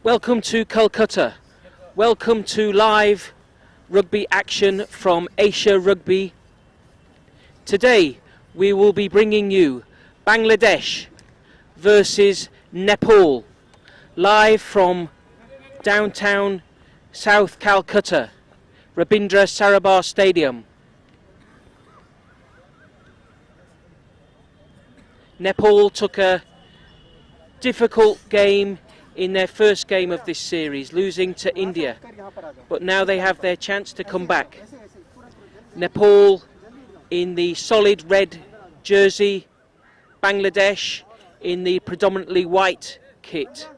Welcome to Calcutta. Welcome to live rugby action from Asia Rugby. Today we will be bringing you Bangladesh versus Nepal, live from downtown South Calcutta, Rabindra Sarobar Stadium. Nepal took a difficult game in their first game of this series, losing to India, but now they have their chance to come back. Nepal in the solid red jersey, Bangladesh in the predominantly white kit.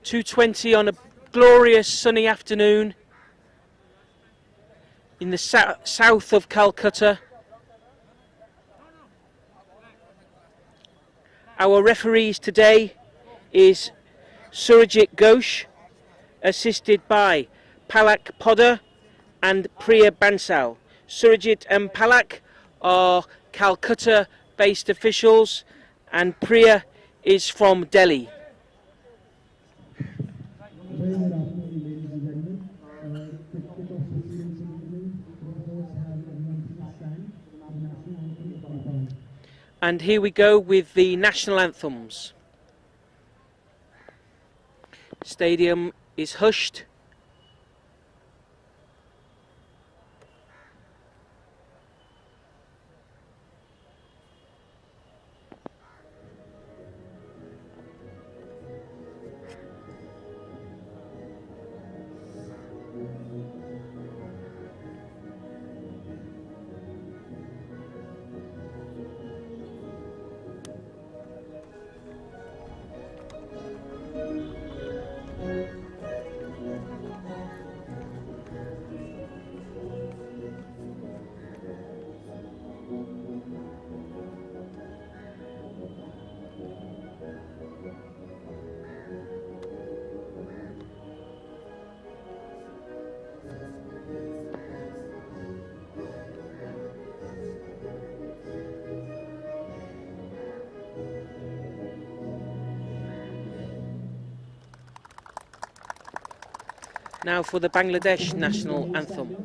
.220 on a glorious sunny afternoon in the south of Calcutta. Our referees today is Surajit Ghosh, assisted by Palak Poddar and Priya Bansal. Surajit and Palak are Calcutta-based officials, and Priya is from Delhi. And here we go with the national anthems. Stadium is hushed. Now for the Bangladesh national anthem.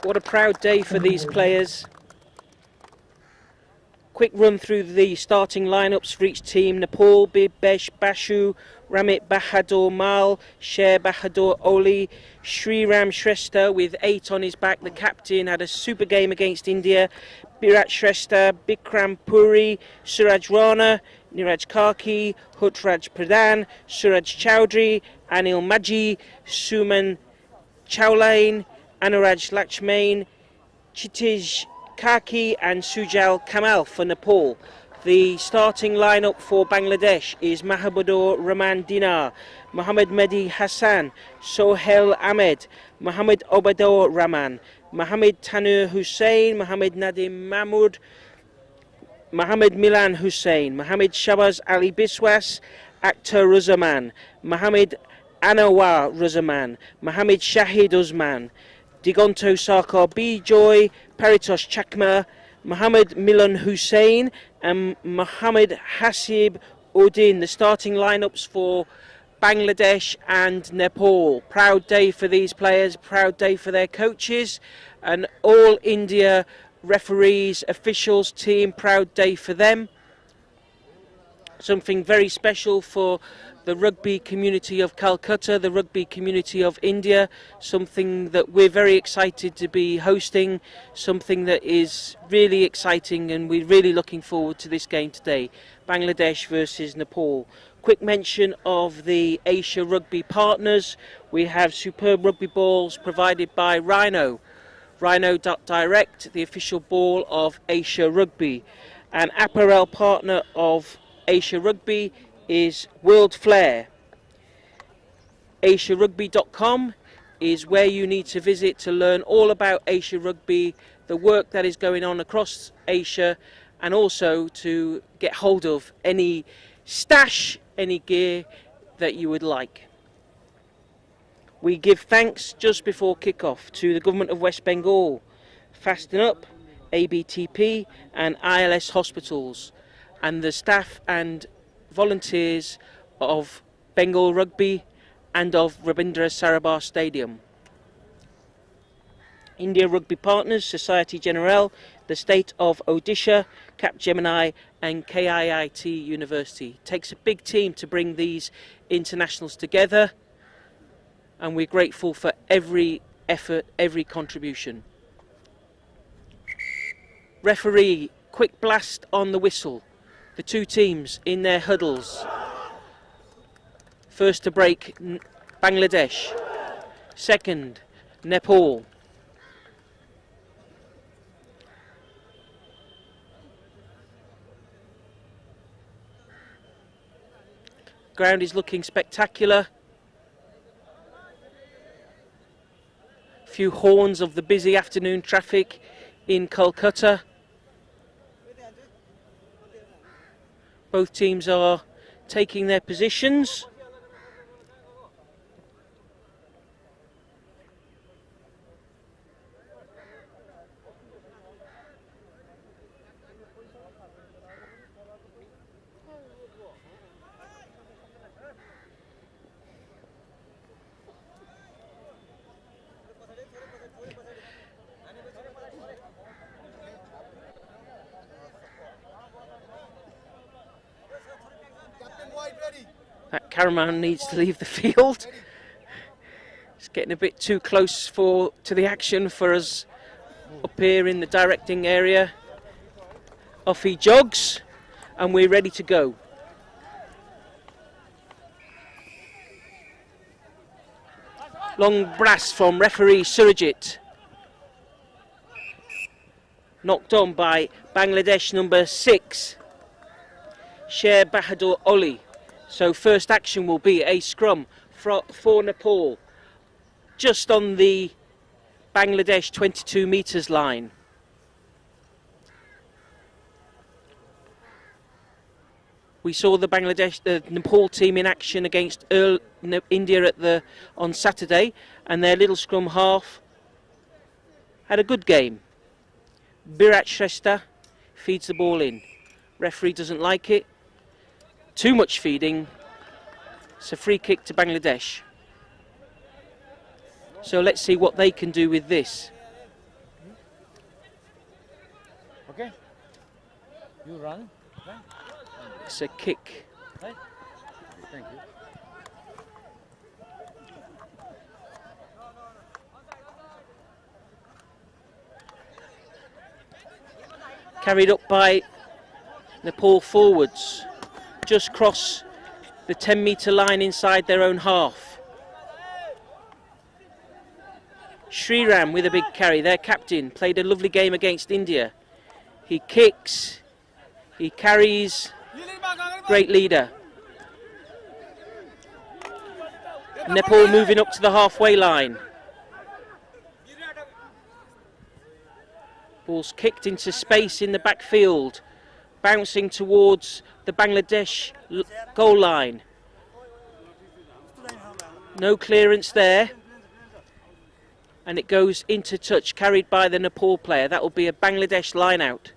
What a proud day for these players. Quick run through the starting lineups for each team. Nepal, Bibesh Bashu, Ramit Bahadur Mal, Sher Bahadur Oli, Sriram Shrestha with 8 on his back. The captain had a super game against India. Birat Shrestha, Bikram Puri, Suraj Rana, Niraj Karki, Hutraj Pradhan, Suraj Chowdhury, Anil Maji, Suman Chowlane, Anuraj Lakshmane, Chitij Kaki and Sujal Kamal for Nepal. The starting lineup for Bangladesh is Mahabudur Rahman Dinar, Mohammad Mehdi Hassan, Sohail Ahmed, Mohammad Obadur Rahman, Mohammad Tanur Hussain, Mohammad Nadim Mahmud, Mohammad Milan Hussain, Mohammad Shabaz Ali Biswas, Akhtar Ruzaman, Mohammad Anwar Ruzaman, Mohammad Shahid Uzman, Digonto Sarkar Bijoy, Paritosh Chakma, Mohammad Milan Hussain and Mohammad Hasib Udin. The starting lineups for Bangladesh and Nepal. Proud day for these players, proud day for their coaches and all India referees, officials, team, proud day for them. Something very special for the rugby community of Calcutta, the rugby community of India, something that we're very excited to be hosting, something that is really exciting, and we're really looking forward to this game today, Bangladesh versus Nepal. Quick mention of the Asia Rugby partners. We have superb rugby balls provided by Rhino, Rhino.direct, the official ball of Asia Rugby. An apparel partner of Asia Rugby is World Flair. AsiaRugby.com is where you need to visit to learn all about Asia Rugby, the work that is going on across Asia, and also to get hold of any stash, any gear that you would like. We give thanks just before kick-off to the Government of West Bengal, Fasten Up, ABTP and ILS Hospitals, and the staff and volunteers of Bengal Rugby and of Rabindra Sarabar Stadium. India Rugby Partners, Society Generale, the State of Odisha, Capgemini and KIIT University. It takes a big team to bring these internationals together, and we're grateful for every effort, every contribution. Referee, quick blast on the whistle. The two teams in their huddles. First to break, Bangladesh. Second, Nepal. Ground is looking spectacular. A few horns of the busy afternoon traffic in Calcutta. Both teams are taking their positions. That cameraman needs to leave the field. It's getting a bit too close to the action for us up here in the directing area. Off he jogs, and we're ready to go. Long brass from referee Surajit. Knocked on by Bangladesh number 6, Sher Bahadur Oli. So first action will be a scrum for Nepal, just on the Bangladesh 22 metres line. We saw the Nepal team in action against India on Saturday, and their little scrum half had a good game. Birat Shrestha feeds the ball in. Referee doesn't like it. Too much feeding. It's a free kick to Bangladesh. So let's see what they can do with this. You run. It's a kick. Right. Thank you. Carried up by Nepal forwards. Just cross the 10-metre line inside their own half. Sriram with a big carry. Their captain played a lovely game against India. He kicks, he carries, great leader. Nepal moving up to the halfway line. Ball's kicked into space in the backfield, bouncing towards the Bangladesh goal line. No clearance there. And it goes into touch, carried by the Nepal player. That will be a Bangladesh line out.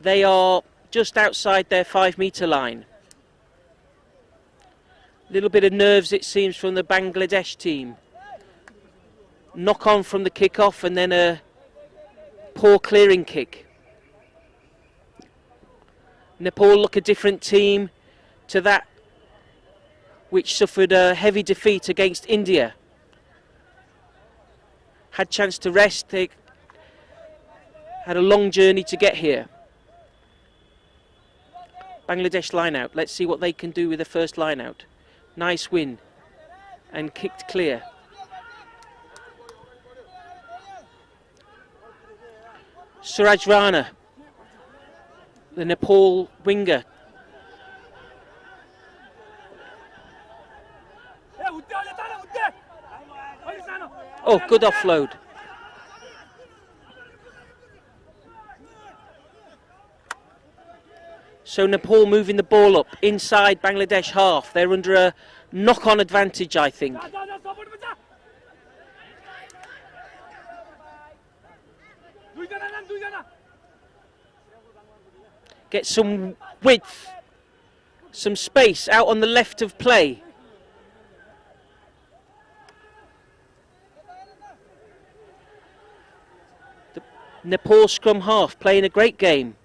They are just outside their 5-metre line. Little bit of nerves, it seems, from the Bangladesh team. Knock on from the kick-off and then a poor clearing kick. Nepal look a different team to that which suffered a heavy defeat against India. Had chance to rest, they had a long journey to get here. Bangladesh line out, let's see what they can do with the first line out. Nice win and kicked clear. Suraj Rana, the Nepal winger. Oh, good offload. So Nepal moving the ball up inside Bangladesh half. They're under a knock-on advantage, I think. Get some width, some space out on the left of play. The Nepal scrum half playing a great game.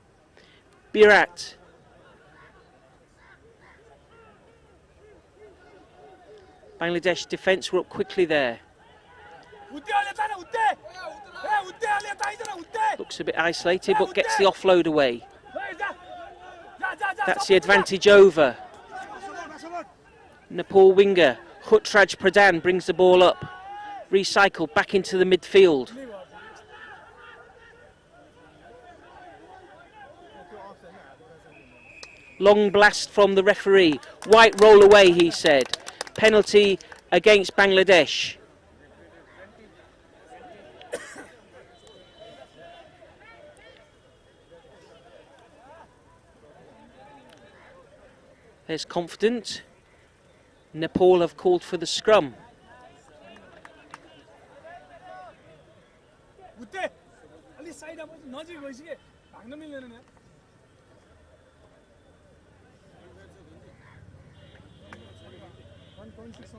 Birat. Bangladesh defence were up quickly there. Looks a bit isolated but gets the offload away. That's the advantage over. Nepal winger Hutraj Pradhan brings the ball up. Recycled back into the midfield. Long blast from the referee. White roll away, he said. Penalty against Bangladesh. There's confident. Nepal have called for the scrum.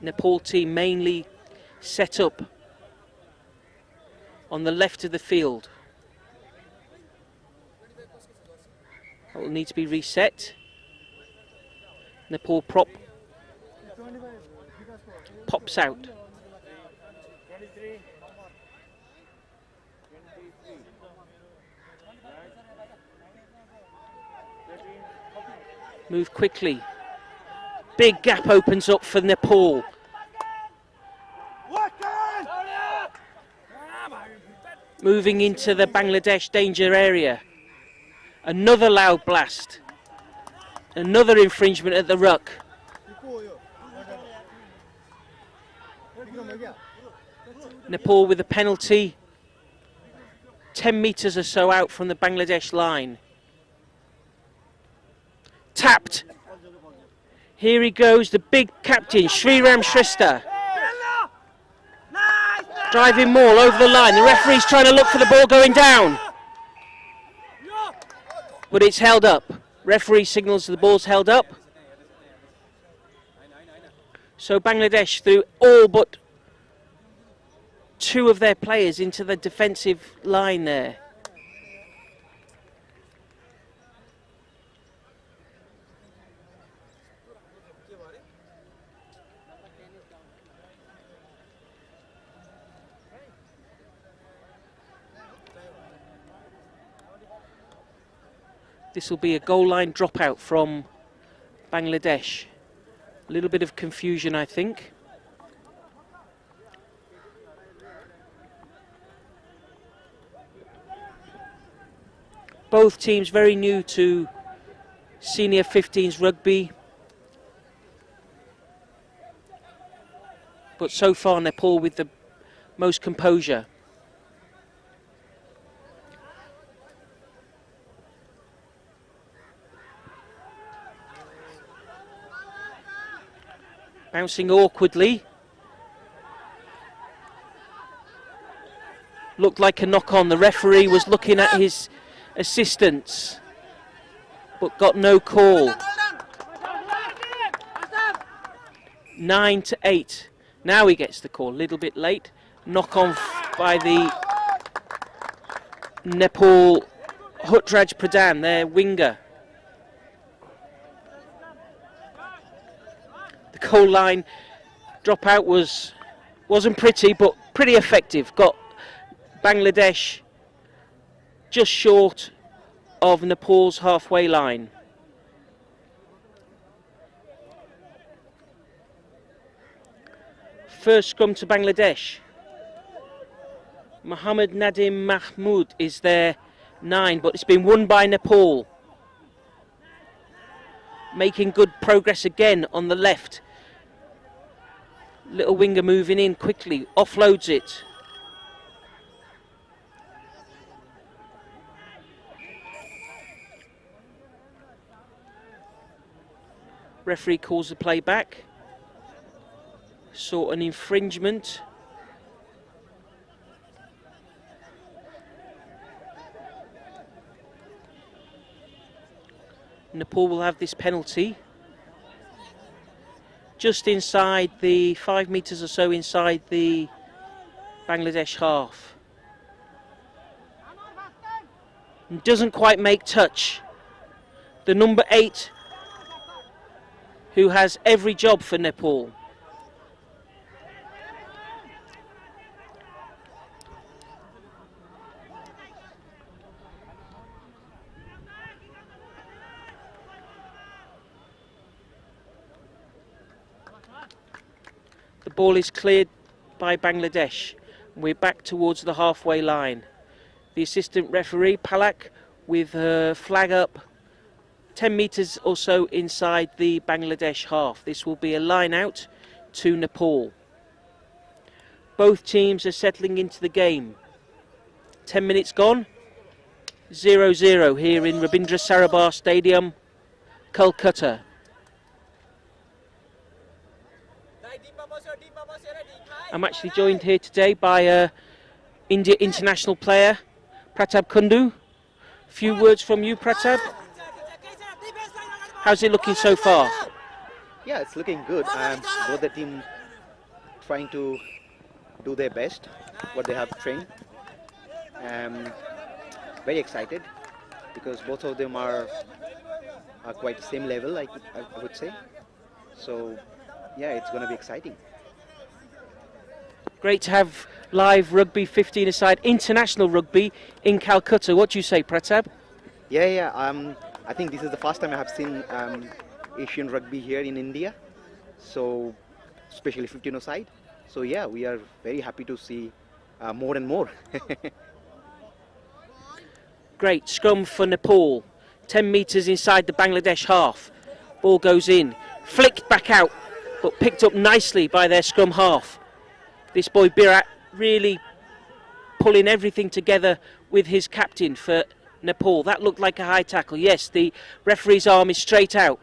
Nepal team mainly set up on the left of the field. That will need to be reset. Nepal pops out. Move quickly. Big gap opens up for Nepal. Moving into the Bangladesh danger area. Another loud blast. Another infringement at the ruck. Nepal with a penalty. 10 metres or so out from the Bangladesh line. Tapped. Here he goes, the big captain, Sriram Shrestha. Driving Maul over the line. The referee's trying to look for the ball going down. But it's held up. Referee signals the ball's held up. So Bangladesh threw all but 2 of their players into the defensive line there. This will be a goal line dropout from Bangladesh. A little bit of confusion, I think. Both teams very new to senior 15s rugby. But so far Nepal with the most composure. Bouncing awkwardly. Looked like a knock on. The referee was looking at his assistants, but got no call. 9-8. Now he gets the call. A little bit late. Knock on by the Nepal Hutraj Pradhan, their winger. The goal line dropout wasn't pretty, but pretty effective. Got Bangladesh just short of Nepal's halfway line. First scrum to Bangladesh. Mohammed Nadim Mahmood is their 9, but it's been won by Nepal. Making good progress again on the left. Little winger moving in quickly, offloads it. Referee calls the play back. Saw an infringement. Nepal will have this penalty. Just inside the 5 metres or so inside the Bangladesh half. And doesn't quite make touch. The number 8, who has every job for Nepal. The ball is cleared by Bangladesh. We're back towards the halfway line. The assistant referee, Palak, with her flag up 10 metres or so inside the Bangladesh half. This will be a line out to Nepal. Both teams are settling into the game. 10 minutes gone. 0-0 here in Rabindra Sarabhar Stadium, Calcutta. I'm actually joined here today by India international player Pratap Kundu. A few words from you, Pratap. How's it looking so far? Yeah, it's looking good. Both the team trying to do their best, what they have trained. Very excited because both of them are quite the same level, I would say. So, yeah, it's going to be exciting. Great to have live rugby 15-a-side, international rugby in Calcutta. What do you say, Pratap? Yeah. I think this is the first time I have seen Asian rugby here in India. So, especially 15-a-side. So, yeah, we are very happy to see more and more. Great scrum for Nepal. 10 metres inside the Bangladesh half. Ball goes in, flicked back out, but picked up nicely by their scrum half. This boy Birat really pulling everything together with his captain for Nepal. That looked like a high tackle. Yes, the referee's arm is straight out,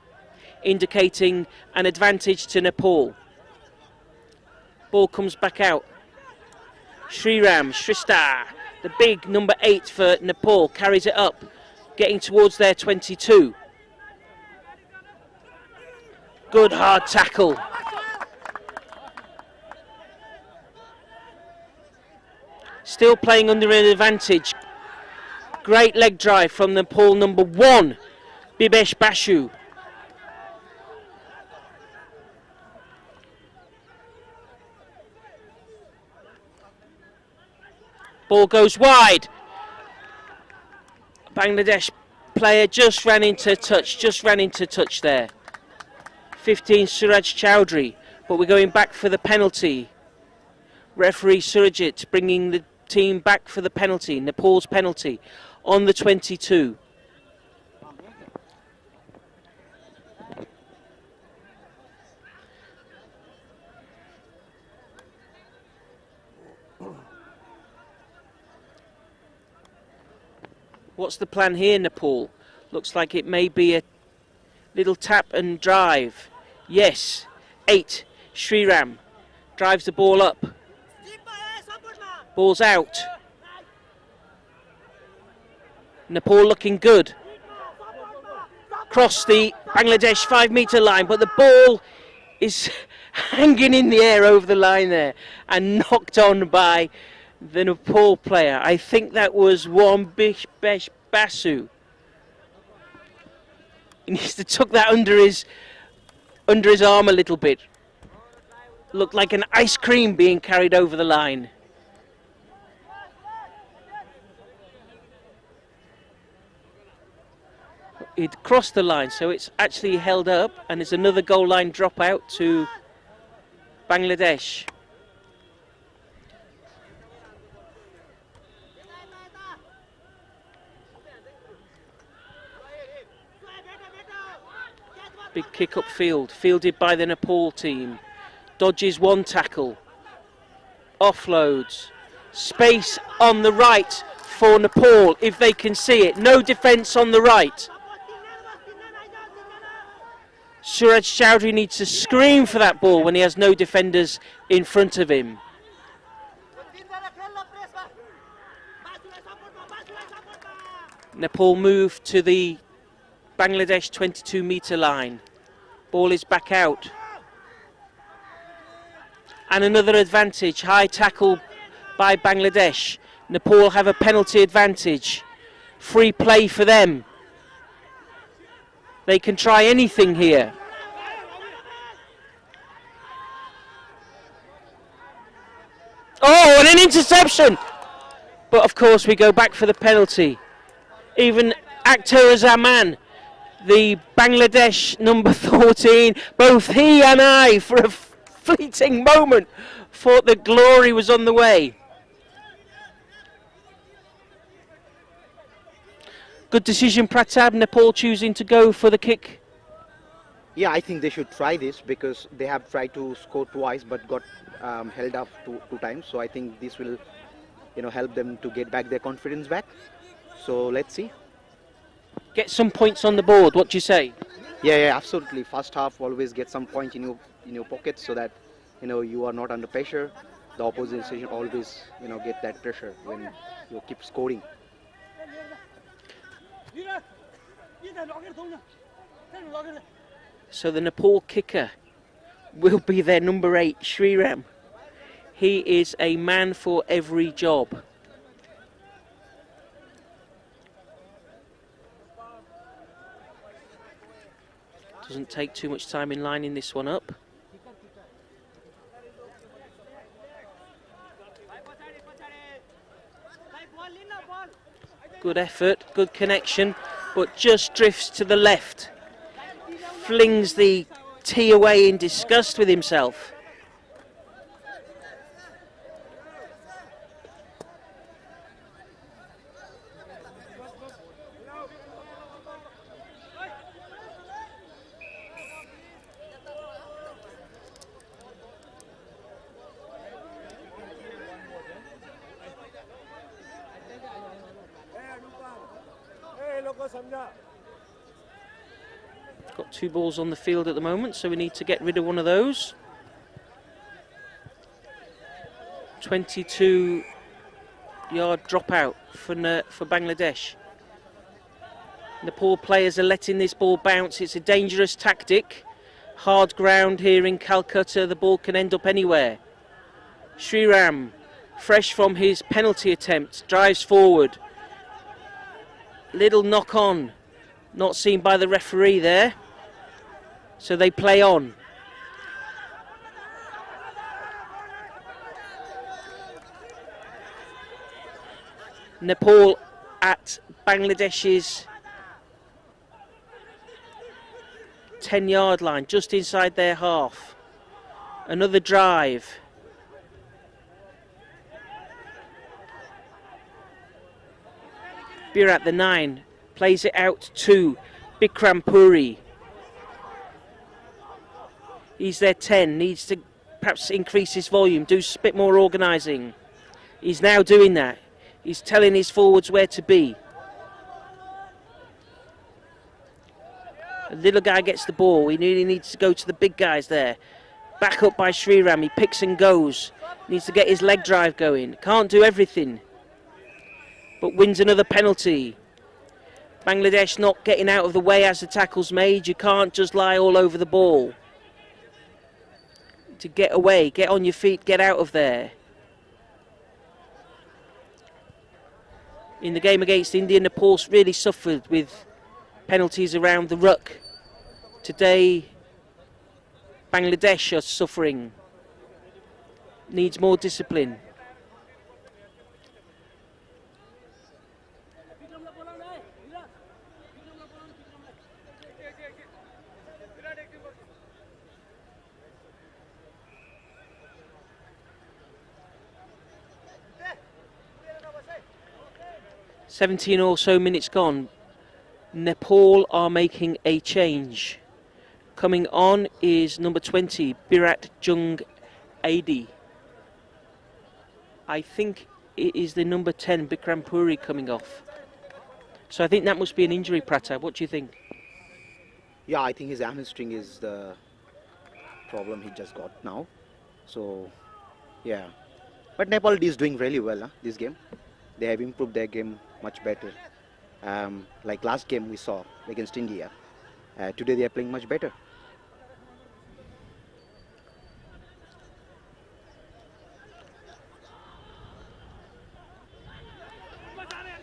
indicating an advantage to Nepal. Ball comes back out. Shrista, the big number 8 for Nepal, carries it up, getting towards their 22. Good hard tackle. Still playing under an advantage. Great leg drive from Nepal number 1, Bibesh Bashu. Ball goes wide. Bangladesh player just ran into touch there. 15 Suraj Chowdhury, but we're going back for the penalty. Referee Surajit bringing the team back for the penalty, Nepal's penalty, on the 22. What's the plan here, Nepal? Looks like it may be a little tap and drive. Yes, 8, Sriram drives the ball up. Ball's out. Nepal looking good. Cross the Bangladesh 5-metre line, but the ball is hanging in the air over the line there and knocked on by the Nepal player. I think that was Wambish Basu. He needs to tuck that under his arm a little bit. Looked like an ice cream being carried over the line. It crossed the line, so it's actually held up, and it's another goal line dropout to Bangladesh. Big kick upfield, fielded by the Nepal team. Dodges one tackle. Offloads. Space on the right for Nepal, if they can see it. No defence on the right. Suraj Chowdhury needs to scream for that ball when he has no defenders in front of him. Nepal move to the Bangladesh 22-metre line. Ball is back out. And another advantage. High tackle by Bangladesh. Nepal have a penalty advantage. Free play for them. They can try anything here. Oh, and an interception! But of course we go back for the penalty. Even Akhtar Zaman, the Bangladesh number 14, both he and I, for a fleeting moment, thought the glory was on the way. Good decision, Pratap. Nepal choosing to go for the kick. Yeah, I think they should try this because they have tried to score twice but got held up two times. So I think this will, help them to get back their confidence back. So let's see. Get some points on the board. What do you say? Yeah, absolutely. First half, always get some point in your pocket so that you are not under pressure. The opposition always get that pressure when you keep scoring. So the Nepal kicker will be their number 8, Sriram. He is a man for every job. Doesn't take too much time in lining this one up. Good effort, good connection, but just drifts to the left. Flings the tee away in disgust with himself. Got 2 balls on the field at the moment, so we need to get rid of one of those. 22-yard dropout for Bangladesh. Nepal players are letting this ball bounce. It's a dangerous tactic. Hard ground here in Calcutta. The ball can end up anywhere. Sriram, fresh from his penalty attempt, drives forward. Little knock on. Not seen by the referee there. So they play on. Nepal at Bangladesh's 10-yard line, just inside their half. Another drive. Birat, the 9, plays it out to Bikram Puri. He's their 10, needs to perhaps increase his volume, do a bit more organising. He's now doing that. He's telling his forwards where to be. The little guy gets the ball. He really needs to go to the big guys there. Back up by Sriram. He picks and goes. Needs to get his leg drive going. Can't do everything, but wins another penalty. Bangladesh not getting out of the way as the tackle's made. You can't just lie all over the ball. To get away, get on your feet, get out of there. In the game against India, Nepal really suffered with penalties around the ruck. Today, Bangladesh are suffering. Needs more discipline. "17 or so minutes gone. Nepal are making a change. Coming on is number 20, Birat Jung Adi. I think it is the number 10, Bikram Puri, coming off. So I think that must be an injury, Prata. What do you think? Yeah, I think his hamstring is the problem he just got now. So, yeah. But Nepal is doing really well this game. They have improved their game much better. Like last game we saw against India. Today they are playing much better.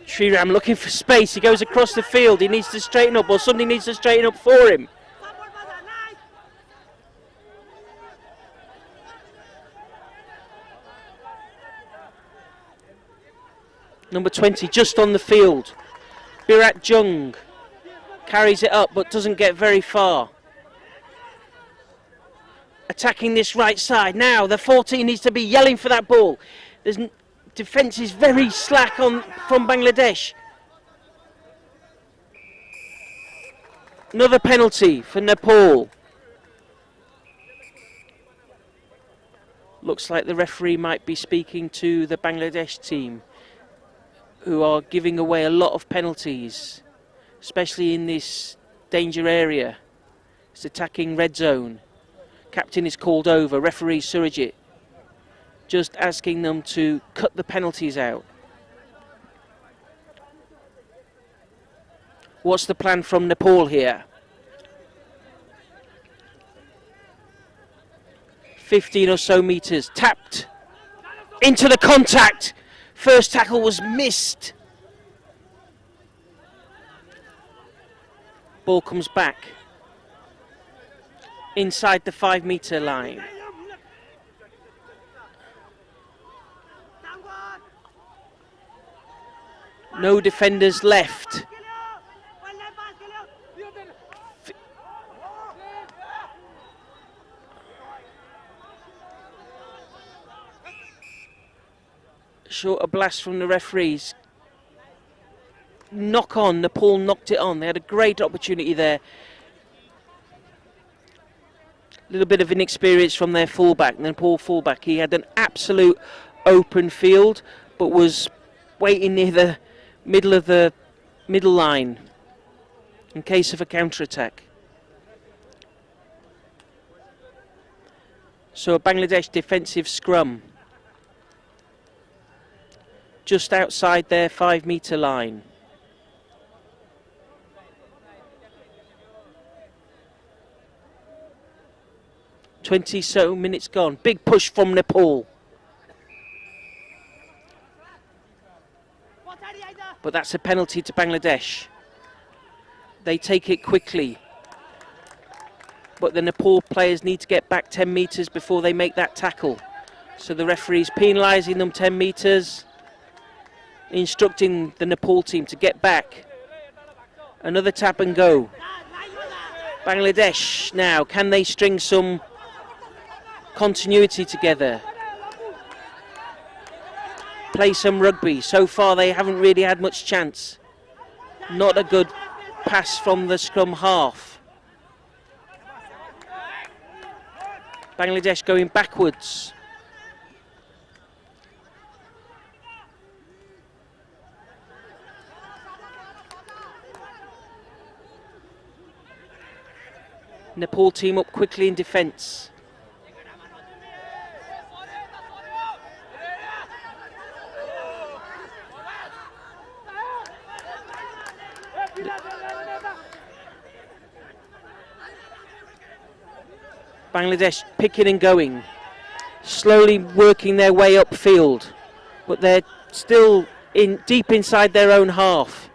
Sriram looking for space. He goes across the field. He needs to straighten up, or somebody needs to straighten up for him. Number 20 just on the field. Birat Jung carries it up but doesn't get very far. Attacking this right side. Now the 14 needs to be yelling for that ball. Defence is very slack from Bangladesh. Another penalty for Nepal. Looks like the referee might be speaking to the Bangladesh team, who are giving away a lot of penalties, especially in this danger area. It's attacking red zone. Captain is called over, referee Surajit just asking them to cut the penalties out. What's the plan from Nepal here? 15 or so metres, tapped into the contact. First tackle was missed. Ball comes back inside the 5-metre line. No defenders left. Short a blast from the referees. Knock on, Nepal knocked it on. They had a great opportunity there. A little bit of inexperience from their fullback, Nepal fullback. He had an absolute open field, but was waiting near the middle of the middle line in case of a counter-attack. So a Bangladesh defensive scrum just outside their 5-metre line. Twenty so minutes gone. Big push from Nepal. But that's a penalty to Bangladesh. They take it quickly. But the Nepal players need to get back 10 metres before they make that tackle. So the referee's penalising them 10 metres, instructing the Nepal team to get back. Another tap and go. Bangladesh now, can they string some continuity together? Play some rugby. So far they haven't really had much chance. Not a good pass from the scrum half. Bangladesh going backwards. Nepal team up quickly in defence. Bangladesh picking and going, slowly working their way upfield, but they're still deep inside their own half.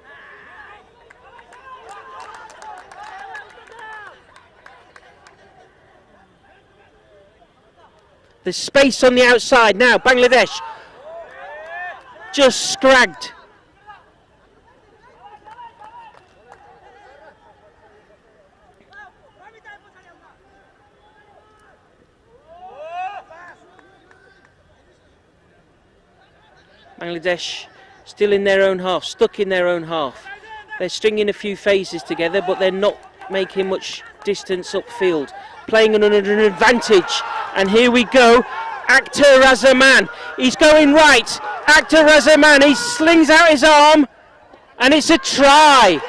There's space on the outside now. Bangladesh just scragged. Bangladesh still in their own half, stuck in their own half. They're stringing a few phases together, but they're not making much distance upfield. Playing under an advantage. And here we go. Akhtar Razaman. He's going right. Akhtar Razaman. He slings out his arm. And it's a try.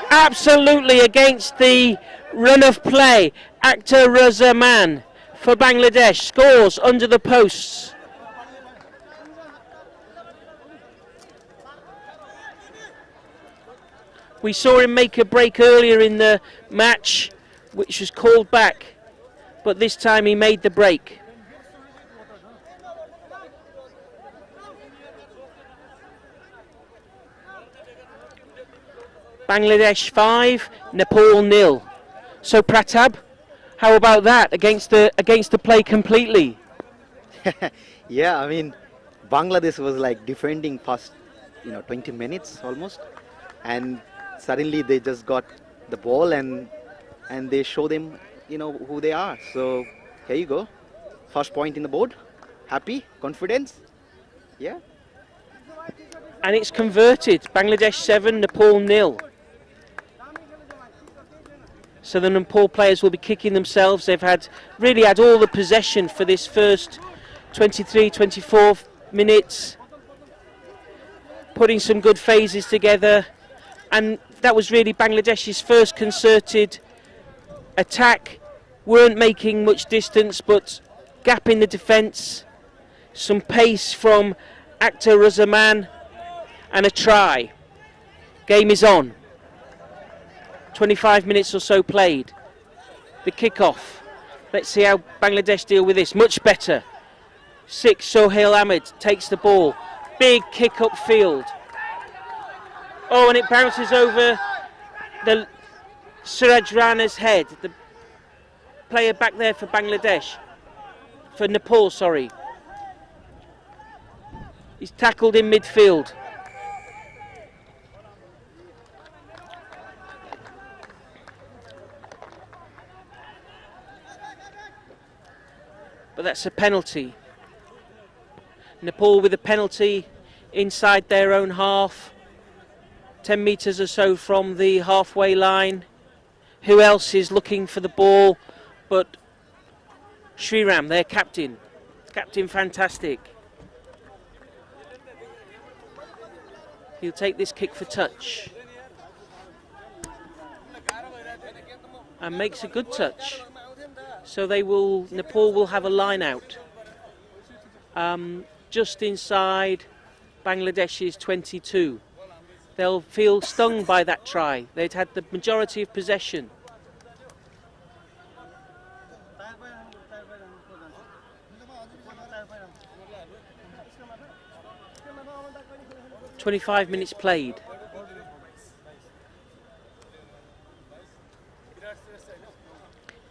Absolutely against the run of play. Akhtar Razaman for Bangladesh. Scores under the posts. We saw him make a break earlier in the match, which was called back, but this time he made the break. Bangladesh 5, Nepal 0. So Pratab, how about that against the play completely? Yeah, I mean, Bangladesh was like defending past 20 minutes almost, and suddenly they just got the ball and they show them who they are. So here you go, first point in the board. Happy, confidence, yeah. And it's converted. Bangladesh 7, Nepal 0. So the Nepal players will be kicking themselves. They've really had all the possession for this first 23, 24 minutes, putting some good phases together. And that was really Bangladesh's first concerted attack. Weren't making much distance, but gap in the defence. Some pace from Akhtar Razaman and a try. Game is on. 25 minutes or so played. The kick-off. Let's see how Bangladesh deal with this. Much better. 6, Sohail Ahmed takes the ball. Big kick upfield. Oh, and it bounces over the Suraj Rana's head, the player back there for Bangladesh, for Nepal, sorry. He's tackled in midfield. But that's a penalty. Nepal with a penalty inside their own half. 10 metres or so from the halfway line. Who else is looking for the ball but Sriram, their captain. Captain Fantastic. He'll take this kick for touch. And makes a good touch. So Nepal will have a line out. Just inside Bangladesh's 22. They'll feel stung by that try. They'd had the majority of possession. "25 minutes played."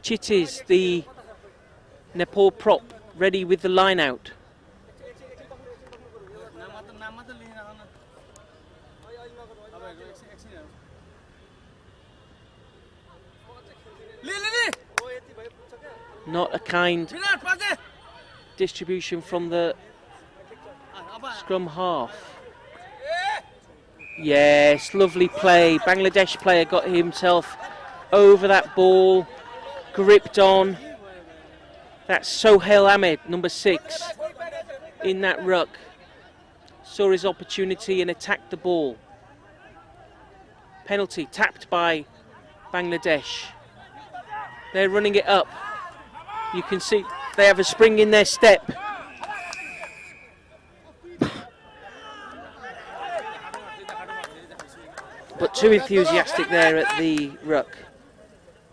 Chittis, the Nepal prop, ready with the line out. Not a kind distribution from the scrum half. Yes, lovely play. Bangladesh player got himself over that ball, gripped on. That's Sohail Ahmed, number 6, in that ruck. Saw his opportunity and attacked the ball. Penalty tapped by Bangladesh. They're running it up. You can see they have a spring in their step. But too enthusiastic there at the ruck.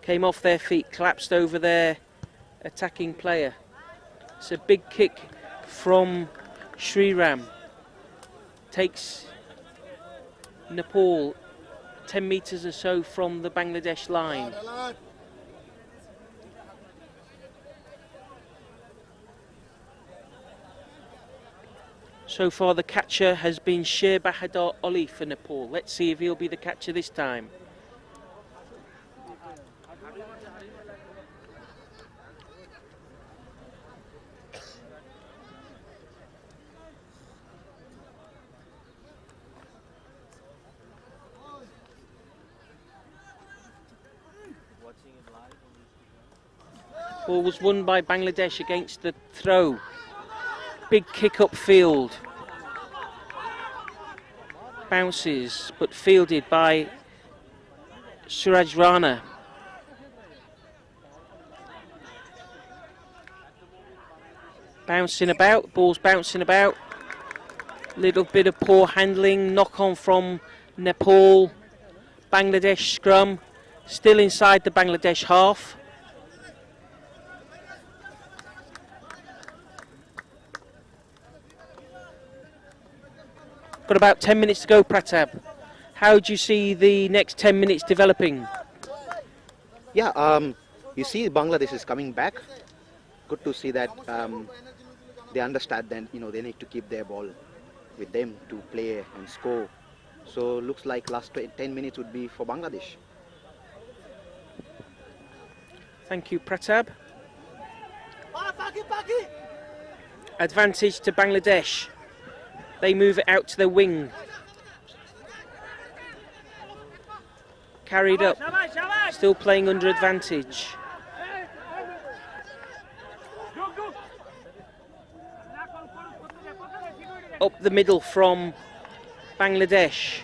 Came off their feet, collapsed over their attacking player. It's a big kick from Sriram. Takes Nepal 10 metres or so from the Bangladesh line. So far the catcher has been Sher Bahadar Ali for Nepal. Let's see if he'll be the catcher this time. Ball was won by Bangladesh against the throw. Big kick upfield. Bounces, but fielded by Suraj Rana. Bouncing about, ball's bouncing about. Little bit of poor handling, knock on from Nepal. Bangladesh scrum, still inside the Bangladesh half. Got about 10 minutes to go, Pratab. How do you see the next 10 minutes developing? Yeah, you see Bangladesh is coming back. Good to see that they understand that they need to keep their ball with them to play and score. So looks like last 10 minutes would be for Bangladesh. Thank you, Pratab. Advantage to Bangladesh. They move it out to the wing. Carried up. Still playing under advantage. Up the middle from Bangladesh.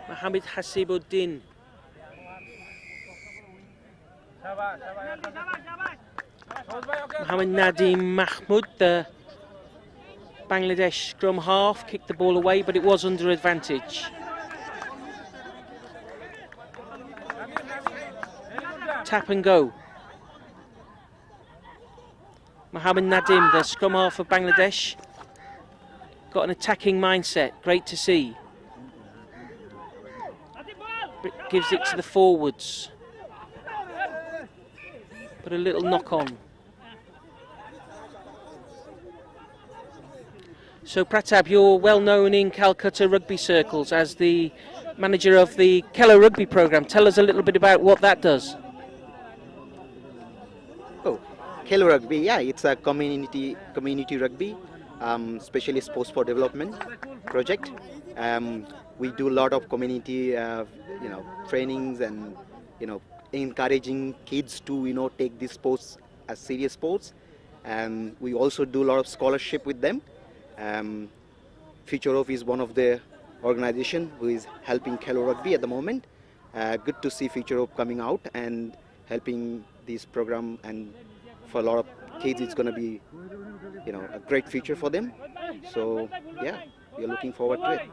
Mohammed Hasibuddin. Mohammed Nadim Mahmood, the Bangladesh scrum half, kicked the ball away, but it was under advantage. Tap and go. Mohammed Nadim, the scrum half of Bangladesh, got an attacking mindset, great to see. Gives it to the forwards. But a little knock on. So Pratab, you're well known in Calcutta rugby circles as the manager of the Keller Rugby program. Tell us a little bit about what that does. Oh, Keller Rugby, yeah, it's a community rugby, especially sports for development project. We do a lot of community, trainings and encouraging kids to take these sports as serious sports. And we also do a lot of scholarship with them. Future of is one of the organization who is helping Keller Rugby at the moment. Good to see Future of coming out and helping this program, and for a lot of kids it's going to be a great future for them. So yeah, we're looking forward to it.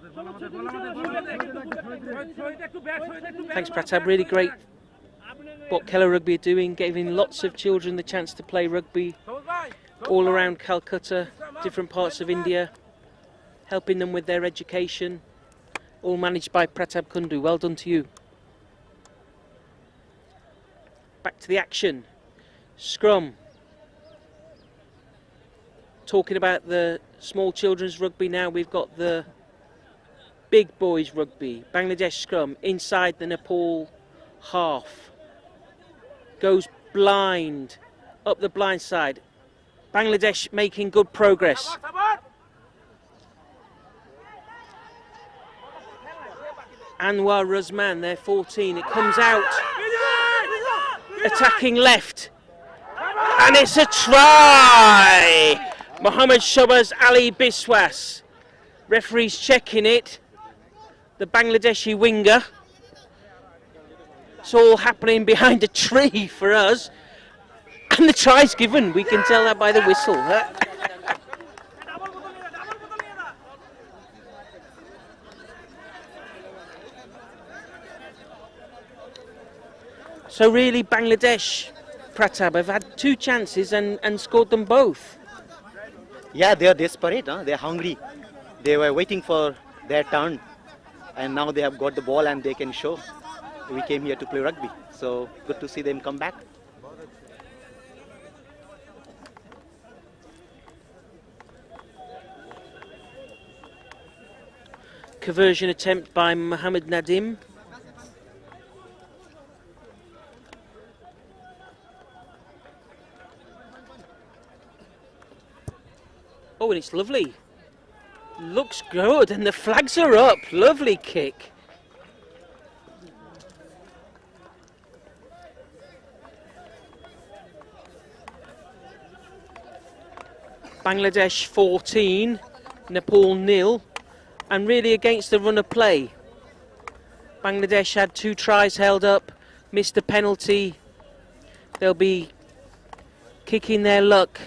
Thanks Pratab, really great what Keller Rugby are doing, giving lots of children the chance to play rugby all around Calcutta, different parts of India, helping them with their education, all managed by Pratab Kundu. Well done to you. Back to the action. Scrum. Talking about the small children's rugby now, we've got the big boys rugby. Bangladesh scrum inside the Nepal half. goes blind, up the blind side. Bangladesh making good progress. Anwar Razman, they're 14. It comes out, attacking left, and it's a try. Mohammed Shobaz Ali Biswas. Referee's checking it. The Bangladeshi winger. It's all happening behind a tree for us. And the try's given. We can tell that by the whistle. So really Bangladesh, Pratap, have had 2 chances and scored them both. Yeah, they are desperate. They are hungry. They were waiting for their turn, and now they have got the ball and they can show. We came here to play rugby, so good to see them come back. Conversion attempt by Mohammed Nadim. Oh, and it's lovely. Looks good, and the flags are up. Lovely kick. Bangladesh 14, Nepal 0, and really against the run of play. Bangladesh had 2 tries held up, missed a penalty. They'll be kicking their luck.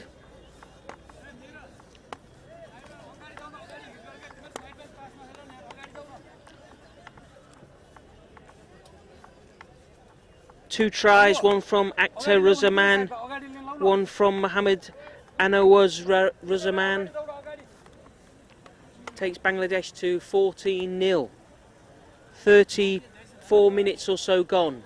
Two tries, one from Akhtar Ruzaman, one from Mohammed Anawaz Ruzaman. Takes Bangladesh to 14-0. 34 minutes or so gone.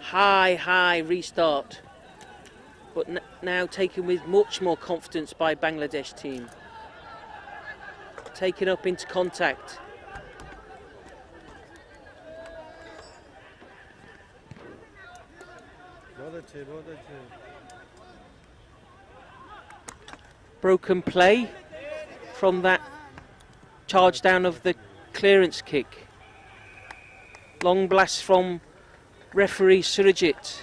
High restart. But now taken with much more confidence by Bangladesh team. Taken up into contact. Broken play from that charge down of the clearance kick. Long blast from referee Surajit.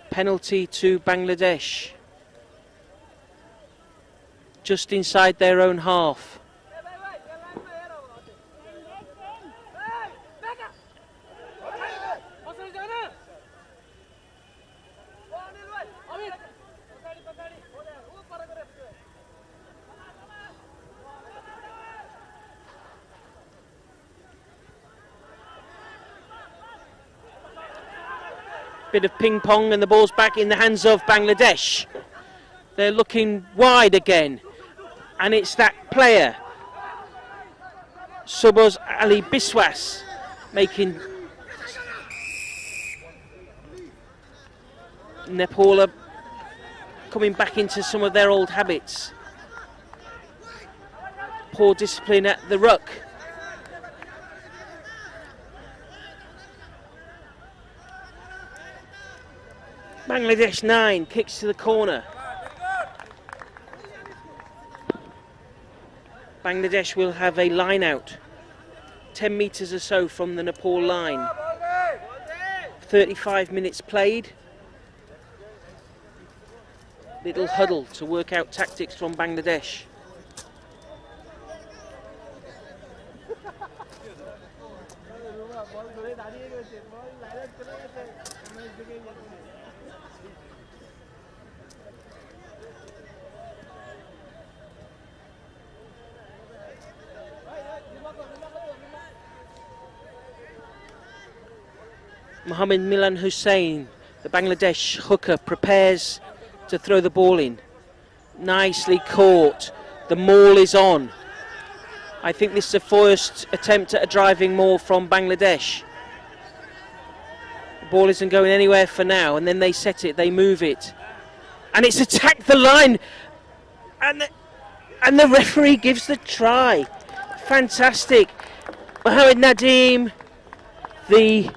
Penalty to Bangladesh. Just inside their own half. Bit of ping pong and the ball's back in the hands of Bangladesh. They're looking wide again, and it's that player Shobaz Ali Biswas making Nepal are coming back into some of their old habits. Poor discipline at the ruck. Bangladesh 9, kicks to the corner. Bangladesh will have a line out, 10 metres or so from the Nepal line. 35 minutes played. Little huddle to work out tactics from Bangladesh. Mohammed Milan Hussain, the Bangladesh hooker, prepares to throw the ball in. Nicely caught. The maul is on. I think this is the first attempt at a driving maul from Bangladesh. The ball isn't going anywhere for now, and then they set it, they move it. And it's attacked the line. And the referee gives the try. Fantastic. Mohammed Nadeem, the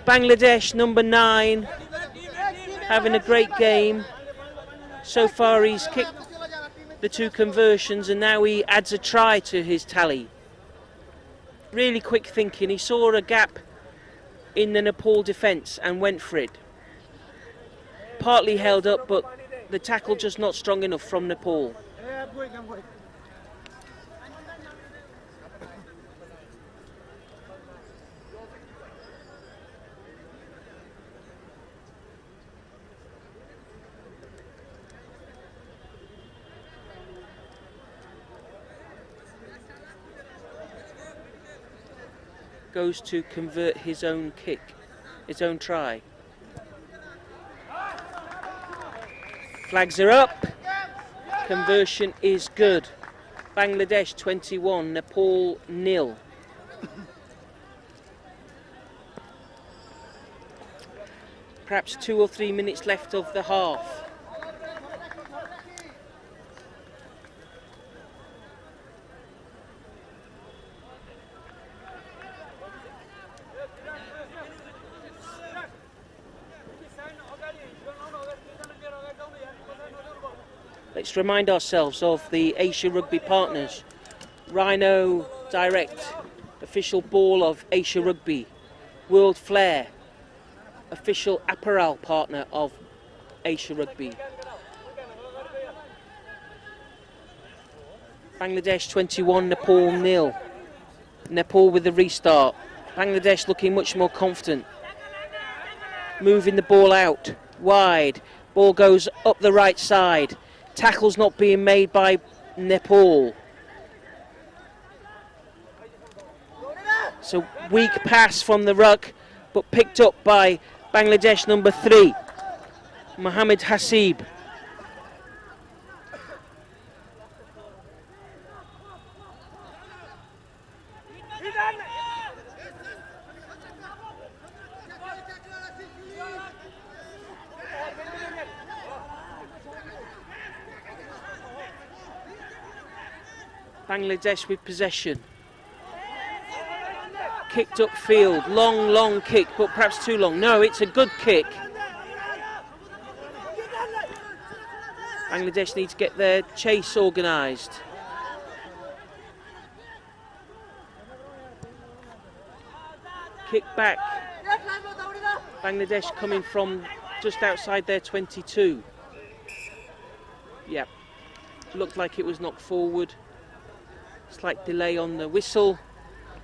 Bangladesh number 9, having a great game. So far he's kicked the 2 conversions and now he adds a try to his tally. Really quick thinking. He saw a gap in the Nepal defence and went for it. Partly held up, but the tackle just not strong enough from Nepal. Goes to convert his own kick, his own try. Flags are up. Conversion is good. Bangladesh 21, Nepal 0. Perhaps 2 or 3 minutes left of the half. Let's remind ourselves of the Asia Rugby partners. Rhino Direct, official ball of Asia Rugby. World Flair, official apparel partner of Asia Rugby. Bangladesh 21, Nepal 0. Nepal with the restart. Bangladesh looking much more confident. Moving the ball out, wide. Ball goes up the right side. Tackle's not being made by Nepal. So weak pass from the ruck, but picked up by Bangladesh number 3, Mohammed Hasib. Bangladesh with possession. Kicked upfield, long kick, but perhaps too long. No, it's a good kick. Bangladesh need to get their chase organised. Kick back. Bangladesh coming from just outside their 22. Yep, looked like it was knocked forward. Slight delay on the whistle.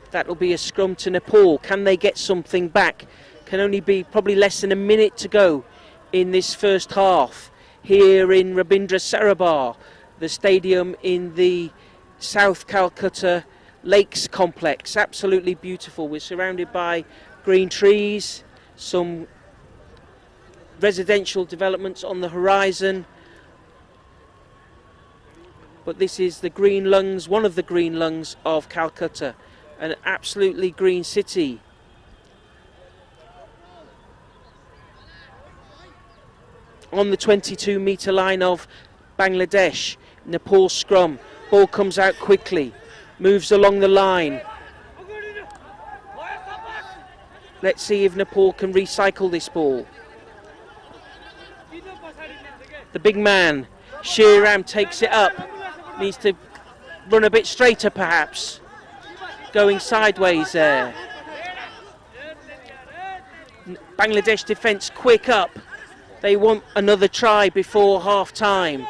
That'll be a scrum to Nepal. Can they get something back? Can only be probably less than a minute to go in this first half here in Rabindra Sarobar, the stadium in the South Calcutta Lakes complex. Absolutely beautiful. We're surrounded by green trees, some residential developments on the horizon. But this is the green lungs, one of the green lungs of Calcutta, an absolutely green city. On the 22-metre line of Bangladesh, Nepal scrum. Ball comes out quickly, moves along the line. Let's see if Nepal can recycle this ball. The big man, Shiram, takes it up. Needs to run a bit straighter perhaps. Going sideways there. Bangladesh defence quick up. They want another try before half time.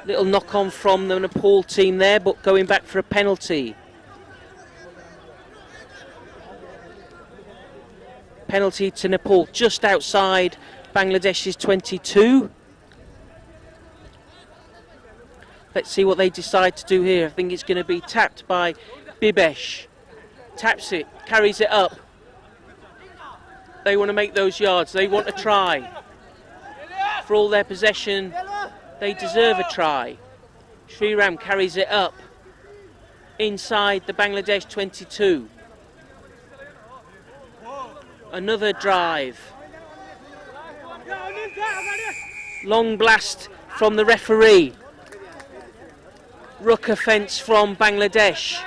Little knock on from the Nepal team there, but going back for a penalty. Penalty to Nepal just outside Bangladesh's 22. Let's see what they decide to do here. I think it's going to be tapped by Bibesh. Taps it, carries it up. They want to make those yards. They want a try. For all their possession, they deserve a try. Sriram carries it up. inside the Bangladesh 22. Another drive. Long blast from the referee. Ruck offence from Bangladesh.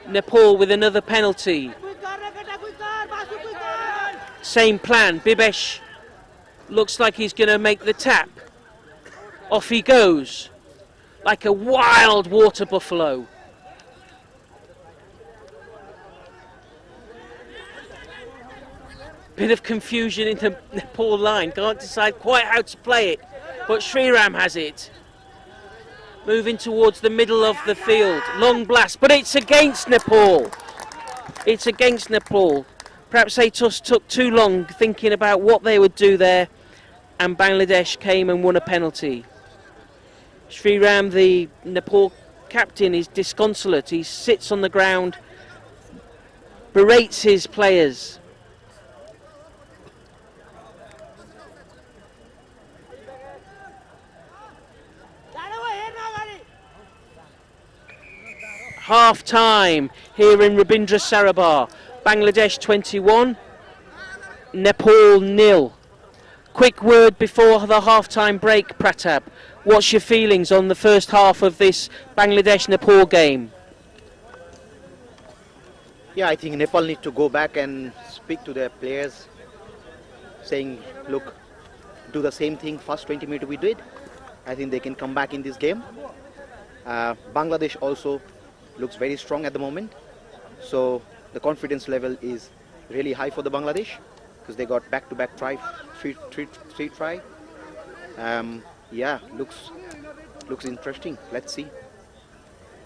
Nepal with another penalty. Same plan. Bibesh looks like he's going to make the tap. Off he goes like a wild water buffalo. Bit of confusion in the Nepal line. Can't decide quite how to play it, but Sriram has it. Moving towards the middle of the field. Long blast, but it's against Nepal. It's against Nepal. Perhaps they just took too long thinking about what they would do there, and Bangladesh came and won a penalty. Sriram, the Nepal captain, is disconsolate. He sits on the ground, berates his players. Half time here in Rabindra Sarabar. Bangladesh 21, Nepal 0. Quick word before the half-time break, Pratap. What's your feelings on the first half of this Bangladesh-Nepal game? Yeah, I think Nepal need to go back and speak to their players, saying, look, do the same thing first 20 minutes we did. I think they can come back in this game. Bangladesh also looks very strong at the moment. So the confidence level is really high for the Bangladesh because they got back-to-back three try. Yeah, looks interesting. Let's see.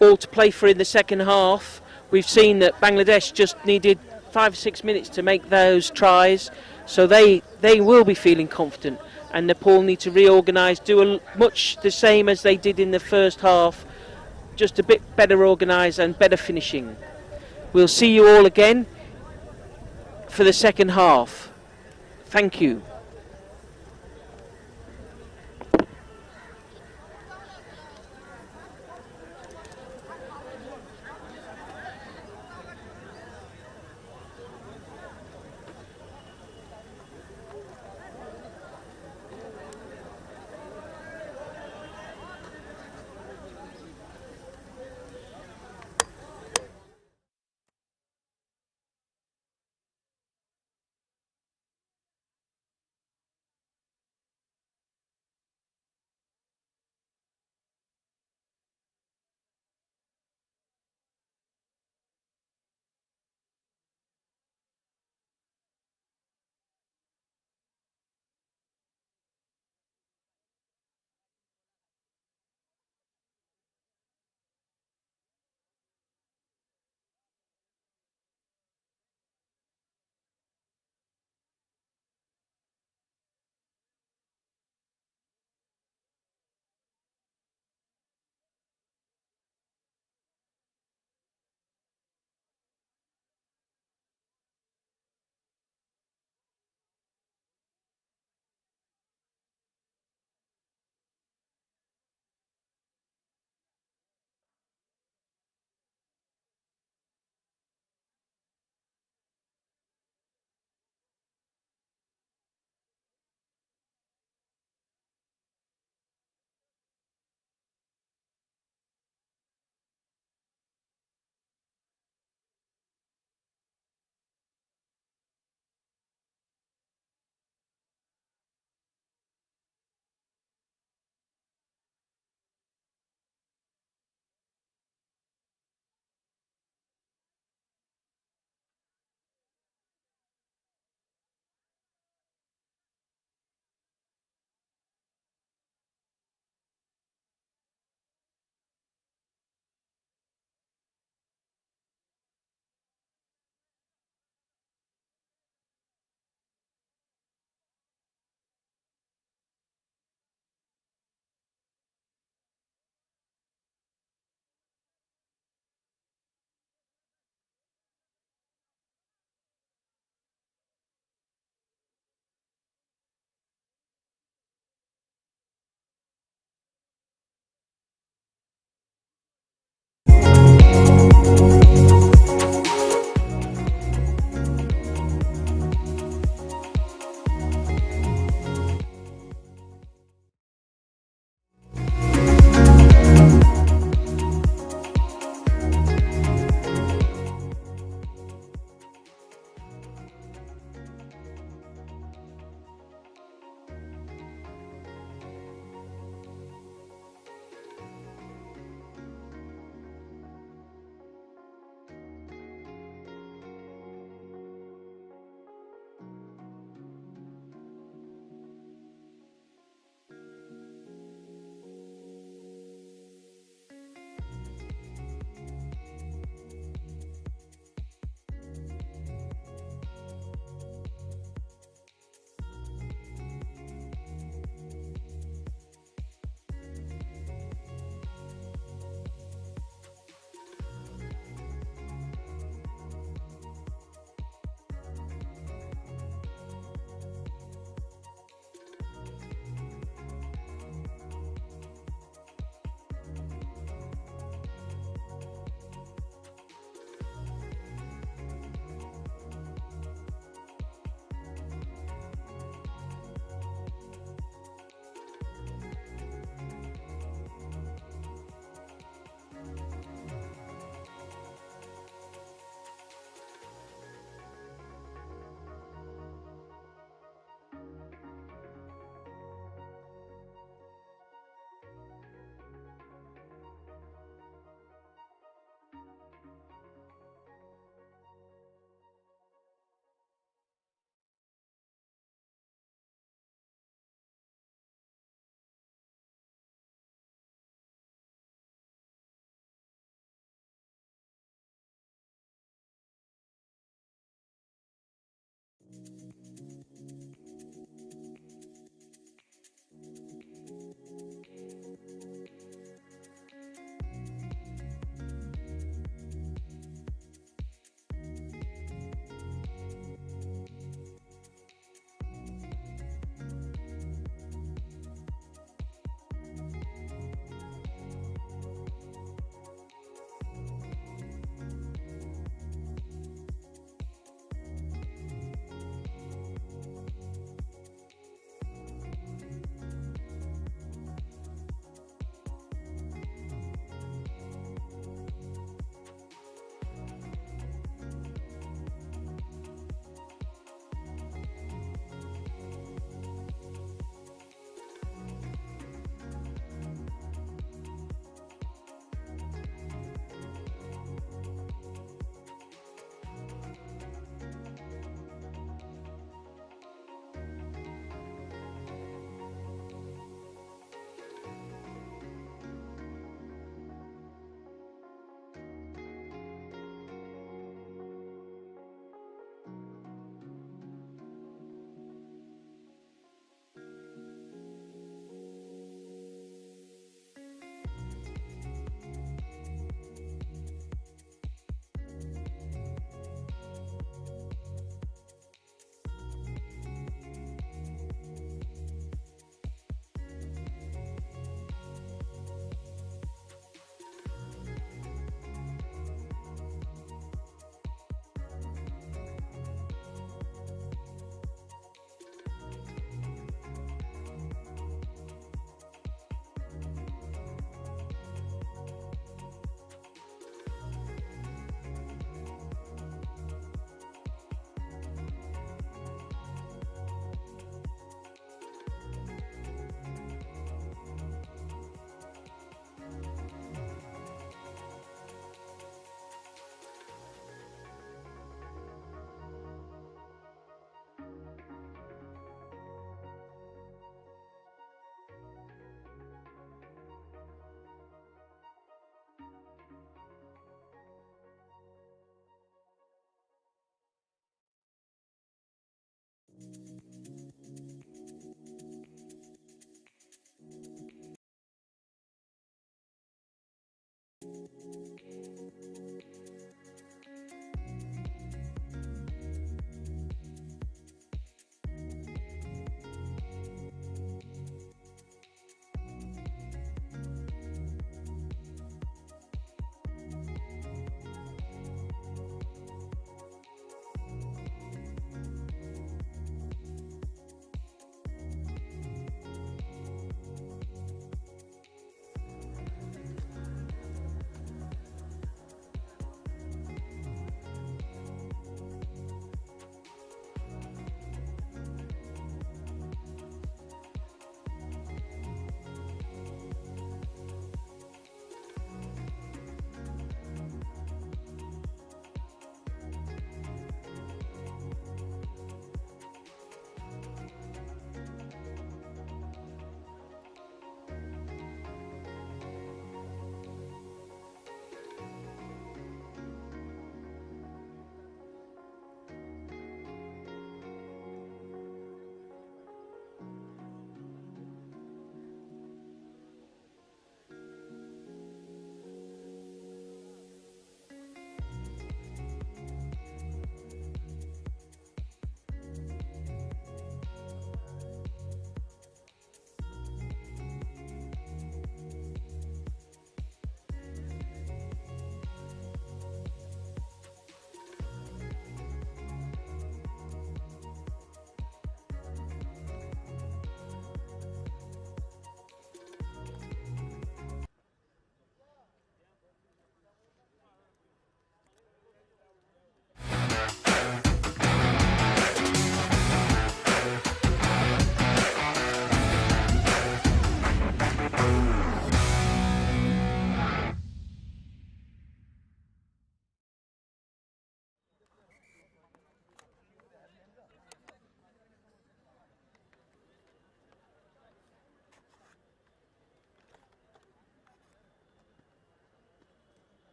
All to play for in the second half. We've seen that Bangladesh just needed 5 or 6 minutes to make those tries, so they will be feeling confident. And Nepal need to reorganise, do much the same as they did in the first half, just a bit better organised and better finishing. We'll see you all again for the second half. Thank you.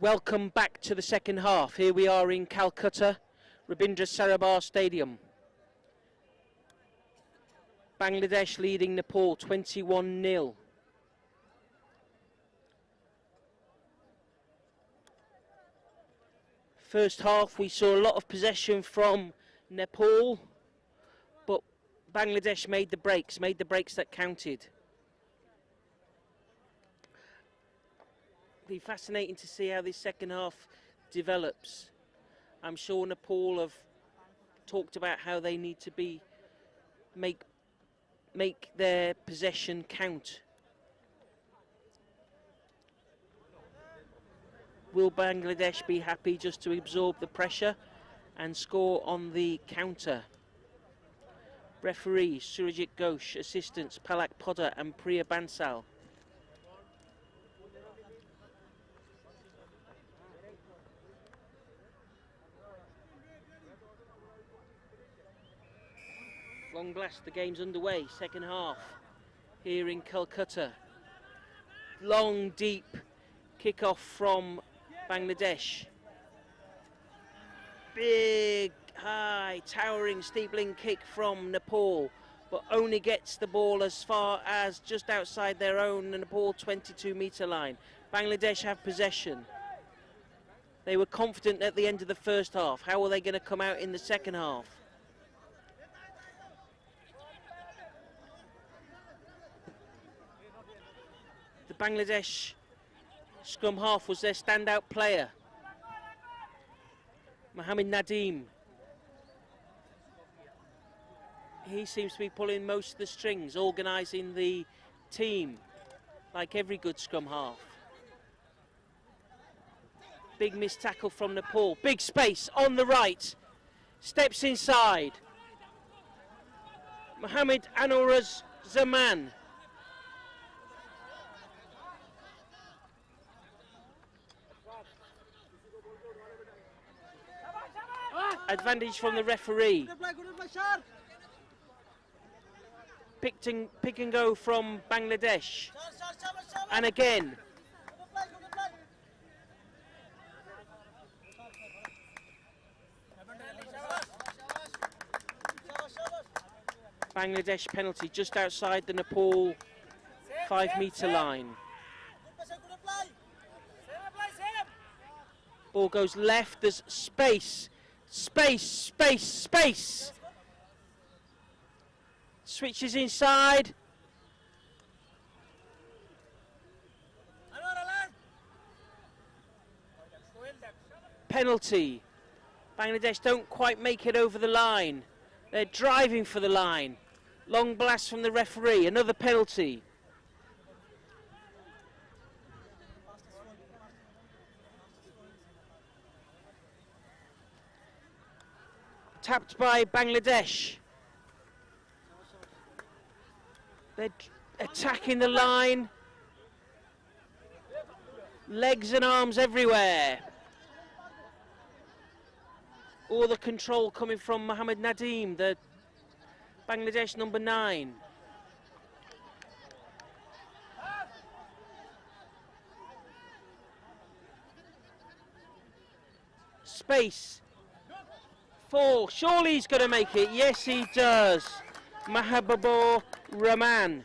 Welcome back to the second half. Here we are in Calcutta Rabindra Sarabha Stadium. Bangladesh leading Nepal 21-0. First half we saw a lot of possession from Nepal, but Bangladesh made the breaks that counted. Be fascinating to see how this second half develops. I'm sure Nepal have talked about how they need to make their possession count. Will Bangladesh be happy just to absorb the pressure and score on the counter? Referee Surajit Ghosh, assistants Palak Poddar and Priya Bansal. Long blast, the game's underway, second half here in Calcutta. Long, deep kick-off from Bangladesh. Big, high, towering, steepling kick from Nepal, but only gets the ball as far as just outside their own Nepal 22-metre line. Bangladesh have possession. They were confident at the end of the first half. How are they going to come out in the second half? The Bangladesh scrum half was their standout player, Mohammed Nadeem. He seems to be pulling most of the strings, organising the team, like every good scrum half. Big missed tackle from Nepal. Big space on the right. Steps inside. Mohammed Anuraz Zaman. Advantage from the referee. Pick and go from Bangladesh. And again. Bangladesh penalty just outside the Nepal 5-metre line. Ball goes left, there's space. Space. Switches inside. Penalty. Bangladesh don't quite make it over the line. They're driving for the line. Long blast from the referee. Another penalty. Tapped by Bangladesh. They're attacking the line. Legs and arms everywhere. All the control coming from Mohammed Nadeem, the Bangladesh number 9. Space. Fall. Surely he's going to make it. Yes, he does. Mahabubur Rahman.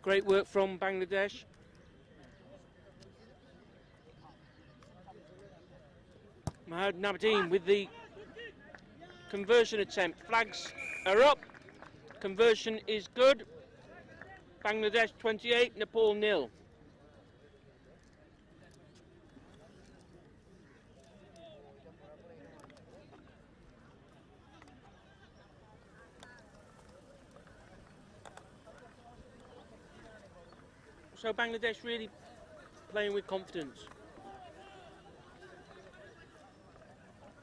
Great work from Bangladesh. Mohammed Nadeem with the conversion attempt. Flags are up. Conversion is good. Bangladesh 28, Nepal 0. So Bangladesh really playing with confidence.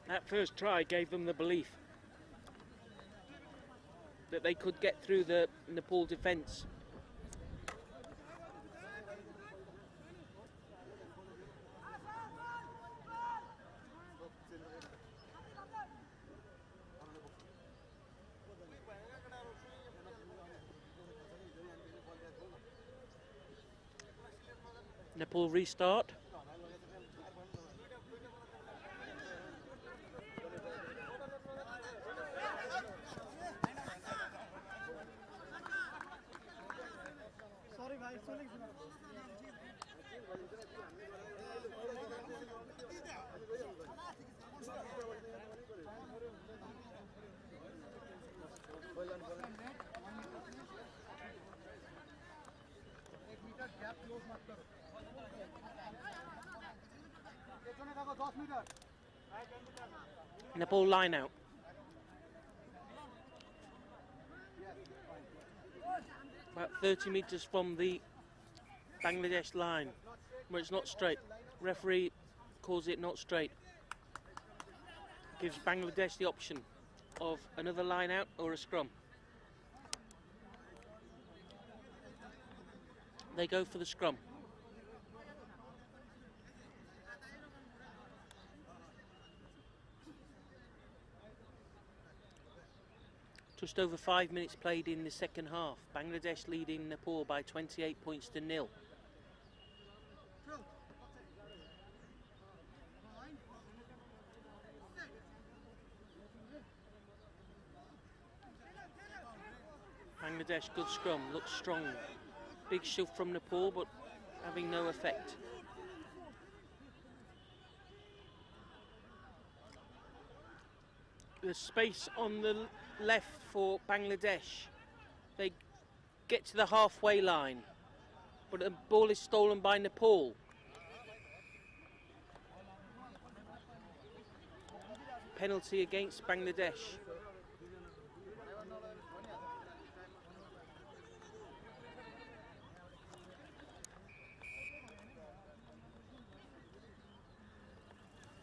That first try gave them the belief that they could get through the Nepal defence. Nepal restart. Nepal line out. About 30 metres from the Bangladesh line, where it's not straight. Referee calls it not straight. Gives Bangladesh the option of another line out or a scrum. They go for the scrum. Just over 5 minutes played in the second half. Bangladesh leading Nepal by 28 points to 0. Bangladesh, good scrum, looks strong. Big shove from Nepal, but having no effect. The space on the left for Bangladesh. They get to the halfway line, but the ball is stolen by Nepal. Penalty against Bangladesh.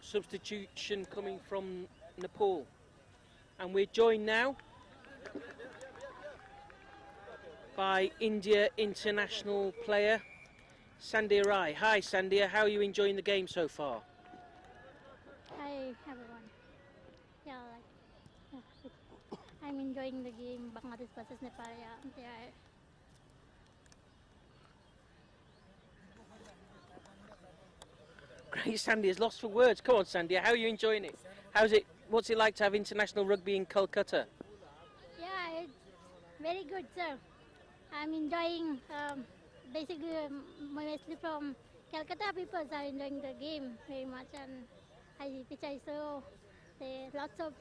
Substitution coming from Nepal. And we're joined now by India international player Sandhya Rai. Hi Sandhya, how are you enjoying the game so far? Hi everyone. I'm enjoying the game Bangladesh versus Nepal. Yeah. Great, Sandhya's lost for words. Come on Sandhya, how are you enjoying it? What's it like to have international rugby in Kolkata? Yeah, it's very good, sir. I'm enjoying. Basically, mostly from Calcutta, people are enjoying the game very much, and which I saw lots of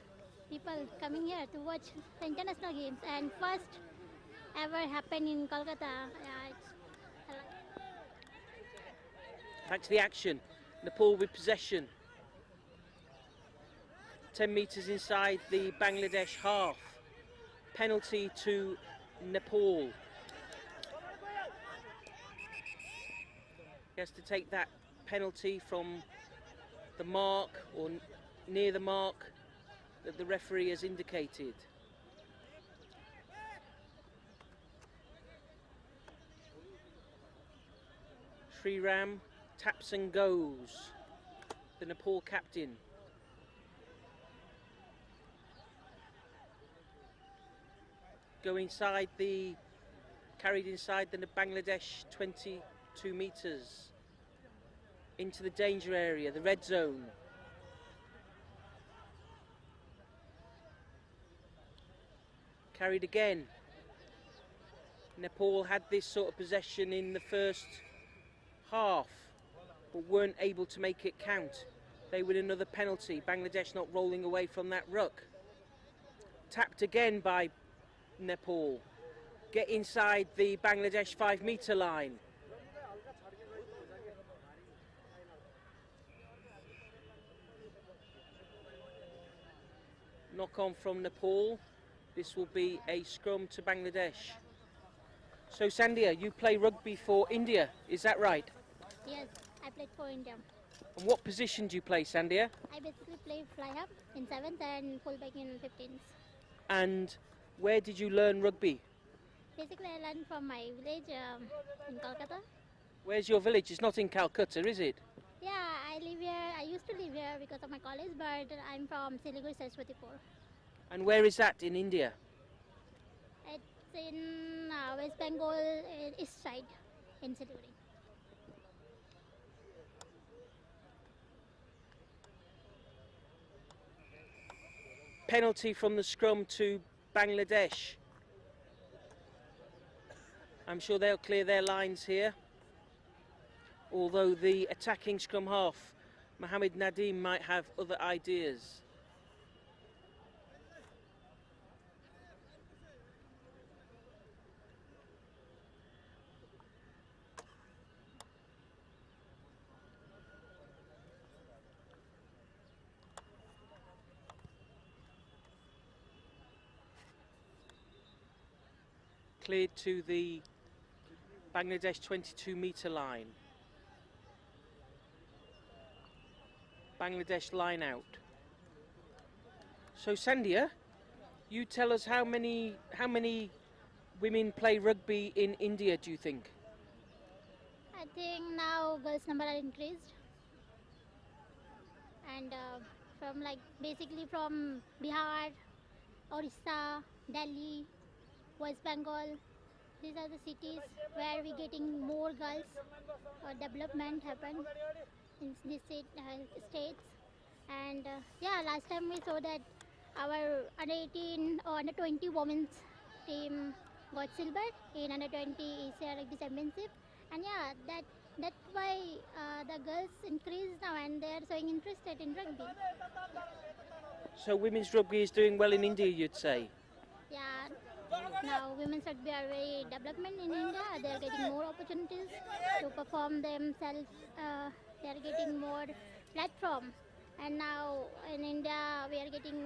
people coming here to watch the international games, and first ever happened in Kolkata. Yeah, Back to the action. Nepal with possession. 10 metres inside the Bangladesh half. Penalty to Nepal. He has to take that penalty from the mark or near the mark that the referee has indicated. Sri Ram taps and goes. The Nepal captain. Carried inside the Bangladesh 22 metres into the danger area, the red zone. Carried again. Nepal had this sort of possession in the first half, but weren't able to make it count. They win another penalty. Bangladesh not rolling away from that ruck. Tapped again by Nepal. Get inside the Bangladesh 5 metre line. Knock on from Nepal. This will be a scrum to Bangladesh. So Sandhya, you play rugby for India, is that right? Yes, I played for India. And what position do you play, Sandhya? I basically play fly half in 7th and fullback in 15th. And where did you learn rugby? Basically, I learned from my village in Kolkata. Where's your village? It's not in Calcutta, is it? Yeah, I live here. I used to live here because of my college, but I'm from Siliguri, Saraswatipur. And where is that in India? It's in West Bengal, east side, in Siliguri. Penalty from the scrum to Bangladesh. I'm sure they'll clear their lines here. Although the attacking scrum half, Mohammed Nadeem, might have other ideas. Cleared to the Bangladesh 22-metre line. Bangladesh line out. So Sandhya, you tell us how many women play rugby in India, do you think? I think now girls' number are increased, and from basically from Bihar, Orissa, Delhi, West Bengal. These are the cities where we're getting more girls development happen in these states. And yeah, last time we saw that our under 18 or under 20 women's team got silver in under 20 Asia Rugby Championship. And yeah, that's why the girls increased now and they are showing interested in rugby. So women's rugby is doing well in India, you'd say? Yeah, now women's rugby are very development in India. They are getting more opportunities to perform themselves. They are getting more platform. And now in India we are getting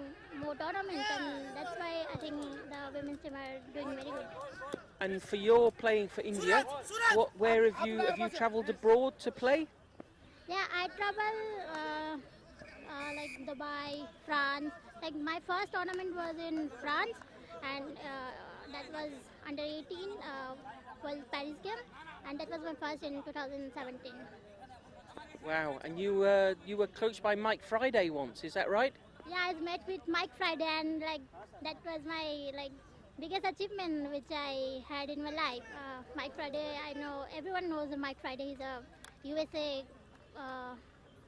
more tournaments, and that's why I think the women's team are doing very good. And for your playing for India, where have you travelled abroad to play? Yeah, I travel like Dubai, France. Like my first tournament was in France, and that was under 18 World Paris game, and that was my first in 2017. Wow, and you were coached by Mike Friday once, is that right? Yeah, I met with Mike Friday, and that was my biggest achievement which I had in my life. Mike Friday, I know everyone knows Mike Friday. He's a USA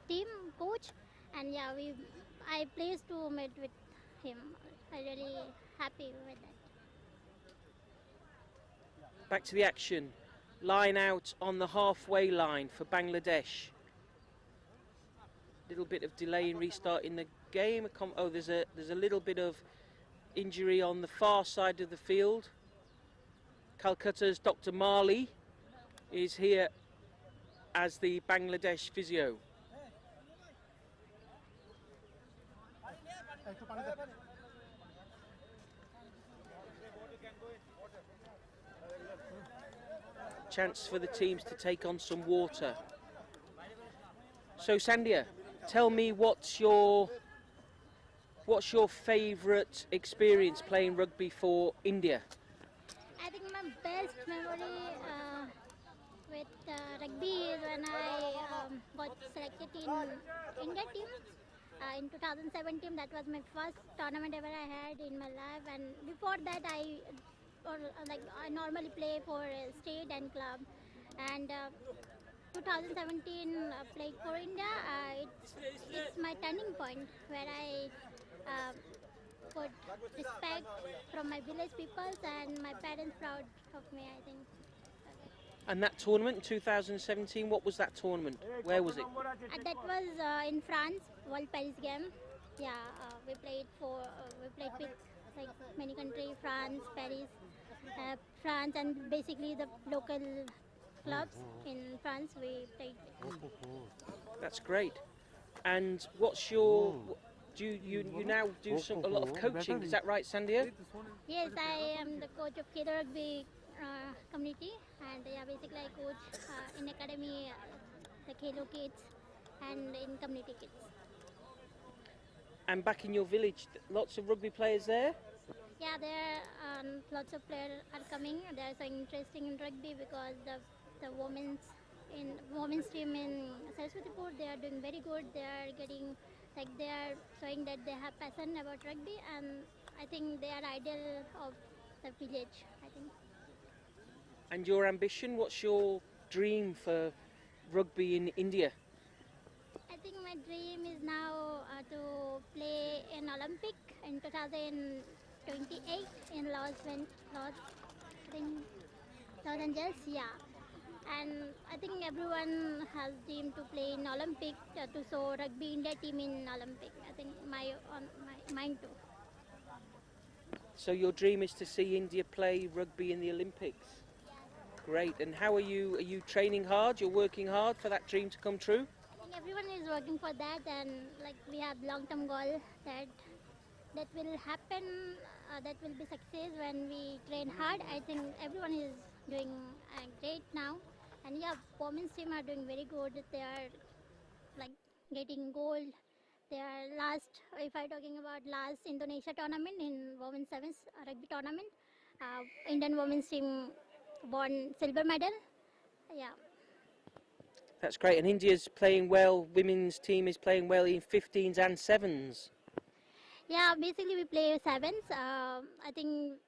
team coach, and yeah, I pleased to meet with him. I really happy with that. Back to the action. Line out on the halfway line for Bangladesh. Little bit of delay in restarting the game. Oh, there's a little bit of injury on the far side of the field. Calcutta's Dr. Marley is here as the Bangladesh physio. Chance for the teams to take on some water. So Sandhya, tell me what's your favourite experience playing rugby for India? I think my best memory with rugby is when I got selected in India team. In 2017, that was my first tournament ever I had in my life, and before that I normally play for state and club. And 2017 played for India. It's my turning point where I got respect from my village peoples and my parents proud of me, I think. And that tournament in 2017, what was that tournament? Where was it? That was in France, World Paris game. Yeah, we played with many countries, France, Paris, France, and basically the local clubs in France we played. That's great. And what's your? Do you now do a lot of coaching? Is that right, Sandhya? Yes, I am the coach of Kid Rugby community, and yeah, basically I coach in academy, the Khelo kids, and in community kids. And back in your village, lots of rugby players there? Yeah, there lots of players are coming. They are so interesting in rugby because the women's team in Saraswatipur, they are doing very good. They are getting they are showing that they have passion about rugby, and I think they are ideal of the village. I think. And your ambition, what's your dream for rugby in India? I think my dream is now to play in Olympic in 2028 in Los I think Los Angeles, yeah. And I think everyone has dream to play in Olympic to show rugby India team in Olympic. I think my mine too. So your dream is to see India play rugby in the Olympics? Great. And how are you? Are you training hard? You're working hard for that dream to come true? I think everyone is working for that, and like we have long-term goal that will happen. That will be success when we train hard. I think everyone is doing great now, and yeah, women's team are doing very good. They are like getting gold. They are last. If I talking about last Indonesia tournament in women's sevens rugby tournament, Indian women's team won silver medal. Yeah. That's great. And India's playing well, women's team is playing well in 15s and 7s. Yeah, basically we play sevens. I think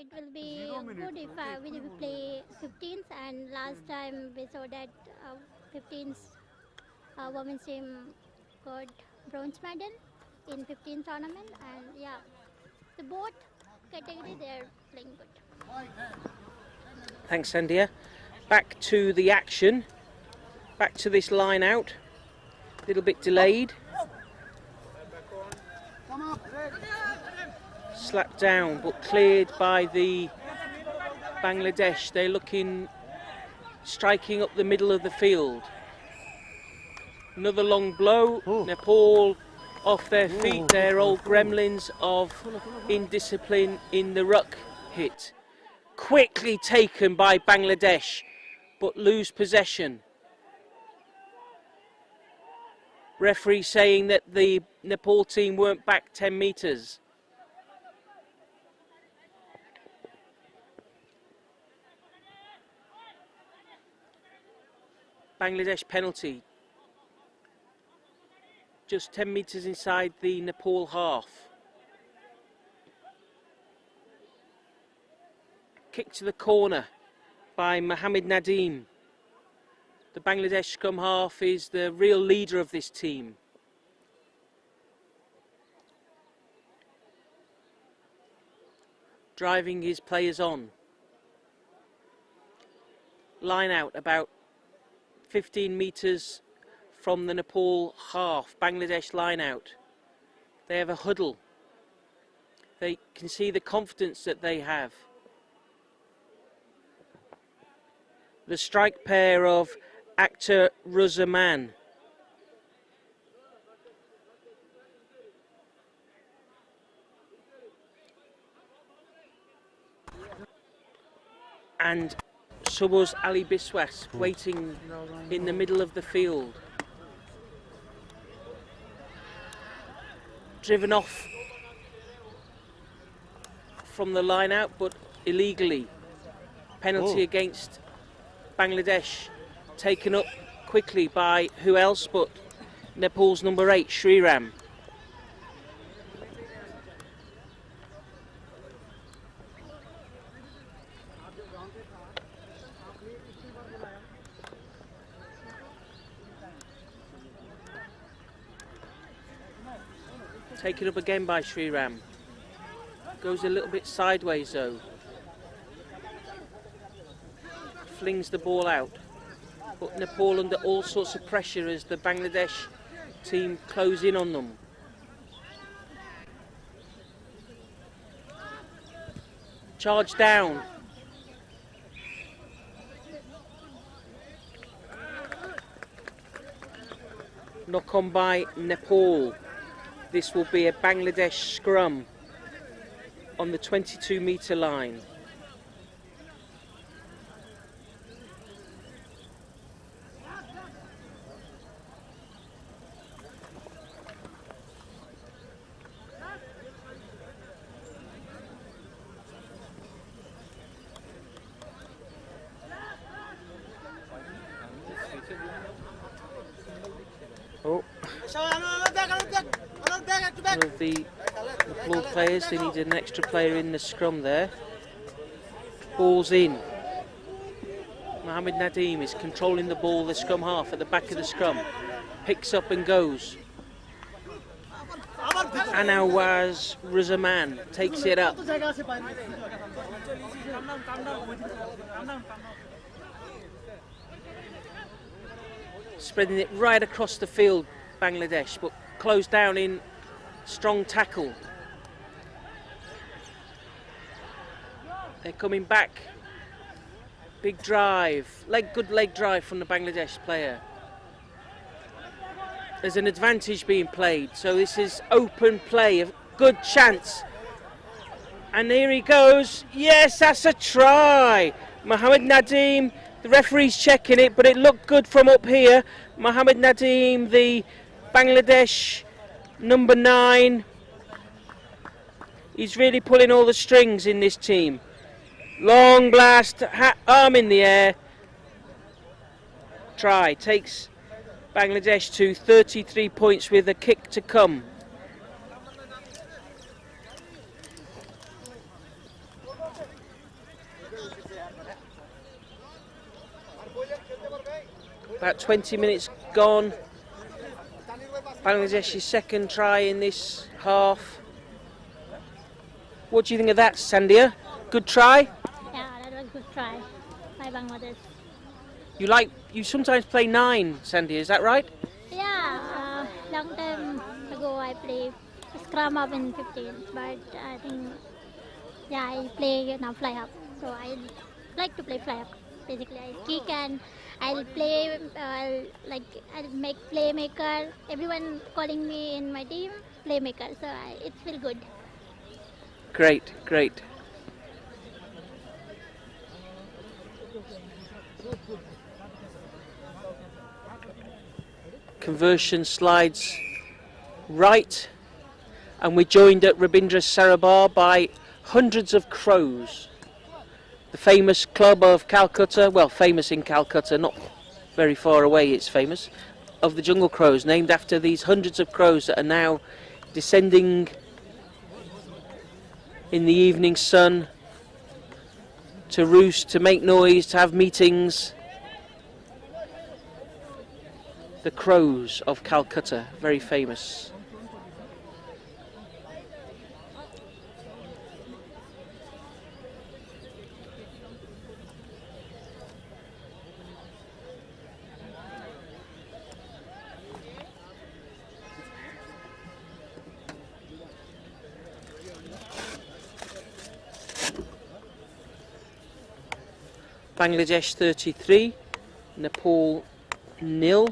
it will be good if we play 15s. And last time we saw that 15s women's team got bronze medal in 15 tournament. And yeah, the both category they're playing good. Thanks, Sandhya. Back to the action. Back to this line out. A little bit delayed. Slapped down but cleared by the Bangladesh. They're striking up the middle of the field. Another long blow. Nepal off their feet. Their old gremlins of indiscipline in the ruck hit. Quickly taken by Bangladesh but lose possession. Referee saying that the Nepal team weren't back 10 metres. Bangladesh penalty. Just 10 metres inside the Nepal half. Kick to the corner by Mohammed Nadeem. The Bangladesh scrum half is the real leader of this team. Driving his players on. Line out about 15 metres from the Nepal half. Bangladesh line out. They have a huddle. They can see the confidence that they have. The strike pair of Akhtar Ruzaman. And Subuz Ali Biswas waiting in the middle of the field. Driven off from the line out but illegally. Penalty against Bangladesh, taken up quickly by who else but Nepal's number 8, Sriram. Taken up again by Sriram. Goes a little bit sideways though. Flings the ball out. But Nepal under all sorts of pressure as the Bangladesh team close in on them. Charge down. Knock on by Nepal. This will be a Bangladesh scrum on the 22-metre line. Oh. One of the Nepal players, they need an extra player in the scrum there. Ball's in. Mohammed Nadeem is controlling the ball, the scrum half at the back of the scrum. Picks up and goes. Anawaz Ruzaman takes it up. Spreading it right across the field, Bangladesh, but closed down in strong tackle. They're coming back. Big drive, good leg drive from the Bangladesh player. There's an advantage being played, so this is open play, a good chance. And here he goes. Yes, that's a try. Mohammed Nadeem, the referee's checking it, but it looked good from up here. Mohammed Nadeem, the Bangladesh number 9. He's really pulling all the strings in this team. Long blast, arm in the air. Try, takes Bangladesh to 33 points with a kick to come. About 20 minutes gone. Bangladesh's second try in this half. What do you think of that, Sandia? Good try? Yeah, that was a good try by Bangladesh. You sometimes play 9, Sandia, is that right? Yeah, long time ago I played scrum up in 15, but I think, yeah, I play now fly up. So I like to play fly up. Basically, I kick and I'll play, I'll make playmaker. Everyone calling me in my team playmaker, so it feels good. Great, great. Conversion slides right, and we're joined at Rabindra Sarobar by hundreds of crows. The famous club of Calcutta, well, famous in Calcutta, not very far away it's famous, of the jungle crows, named after these hundreds of crows that are now descending in the evening sun to roost, to make noise, to have meetings. The crows of Calcutta, very famous. Bangladesh 33, Nepal 0.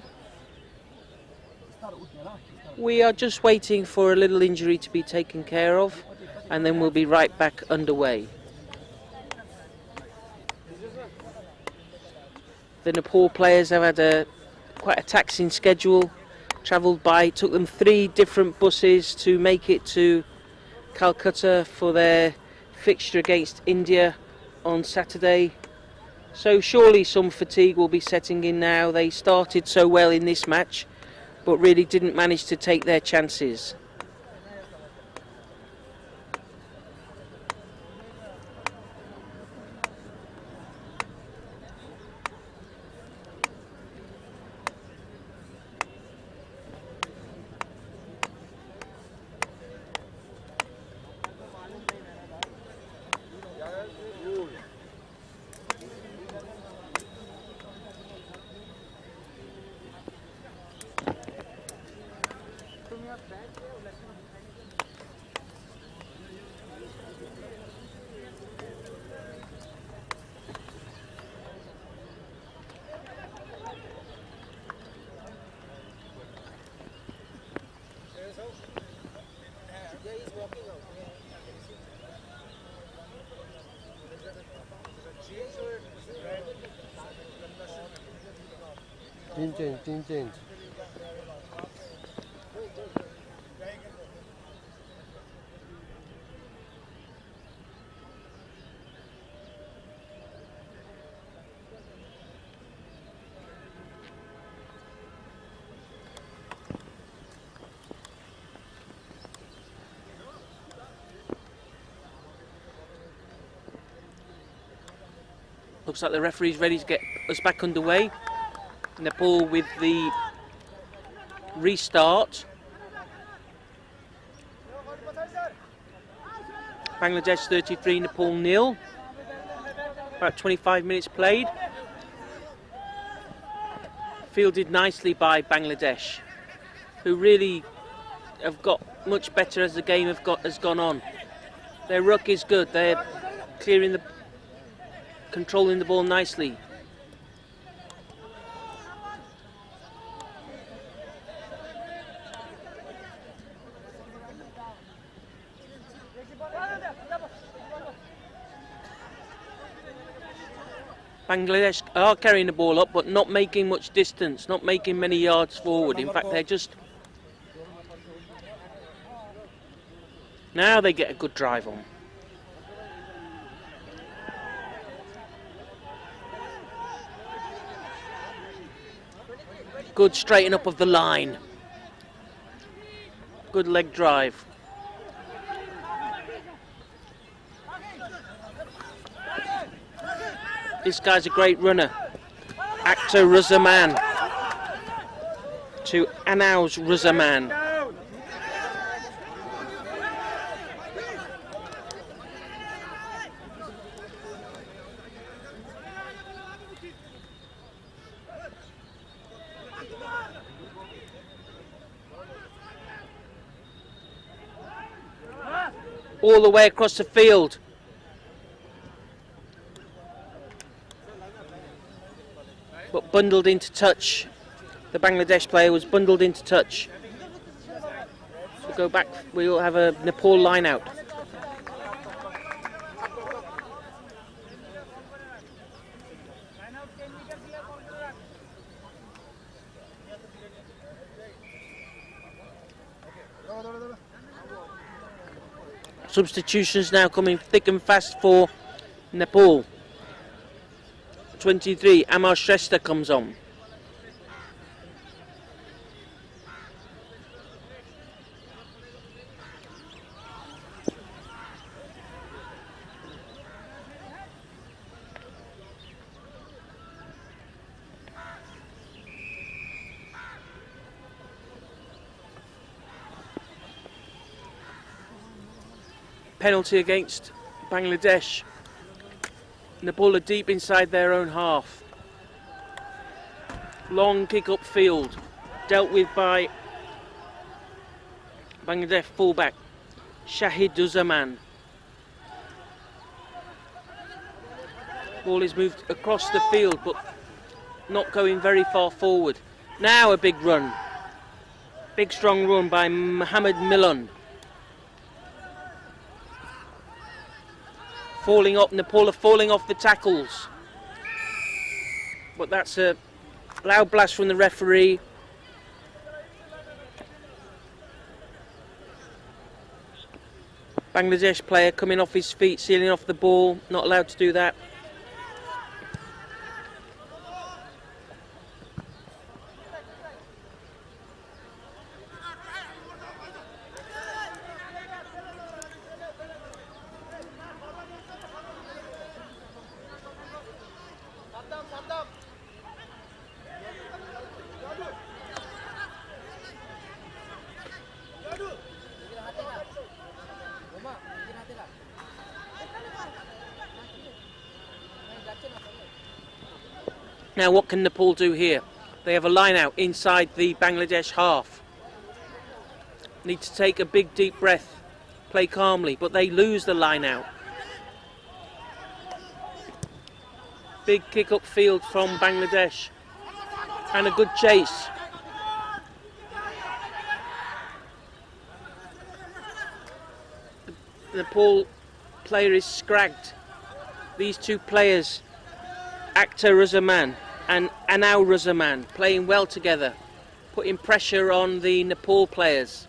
We are just waiting for a little injury to be taken care of, and then we'll be right back underway. The Nepal players have had quite a taxing schedule. Took them 3 different buses to make it to Calcutta for their fixture against India on Saturday. So surely some fatigue will be setting in now. They started so well in this match, but really didn't manage to take their chances. Team change. Looks like the referee's ready to get us back underway. Nepal with the restart. Bangladesh 33, Nepal 0. About 25 minutes played. Fielded nicely by Bangladesh, who really have got much better as the game has gone on. Their ruck is good. They're controlling the ball nicely. Bangladesh are carrying the ball up, but not making much distance, not making many yards forward. In fact, they're just... Now they get a good drive on. Good straighten up of the line. Good leg drive. This guy's a great runner. Akhtar Ruzaman to Anaus Ruzaman. All the way across the field. But bundled into touch. The Bangladesh player was bundled into touch. So go back, we'll have a Nepal line out. Substitutions now coming thick and fast for Nepal. 23, Amar Shrestha comes on. Penalty against Bangladesh. Nepal are deep inside their own half. Long kick up field, dealt with by Bangladesh fullback Shahiduzaman. Ball is moved across the field but not going very far forward. Now a big run. Big strong run by Mohammed Milan. Falling up, Nepal are falling off the tackles. But that's a loud blast from the referee. Bangladesh player coming off his feet, sealing off the ball, not allowed to do that. Now what can Nepal do here? They have a line out inside the Bangladesh half. Need to take a big deep breath, play calmly, but they lose the line out. Big kick up field from Bangladesh and a good chase. The Nepal player is scragged. These two players, Akhtar Ruzaman and Anaus Ruzaman, playing well together, putting pressure on the Nepal players.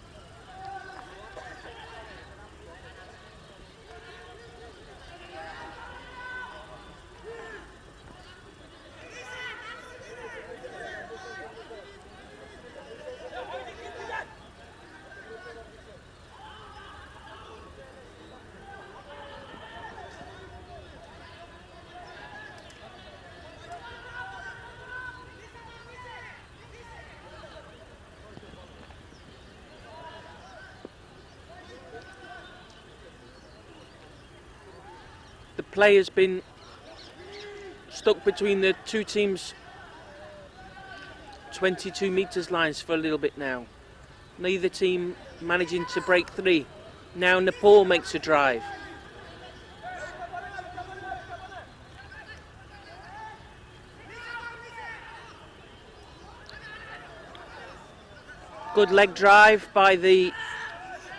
play has been stuck between the two teams' 22 metres lines for a little bit now. Neither team managing to break three. Now Nepal makes a drive. Good leg drive by the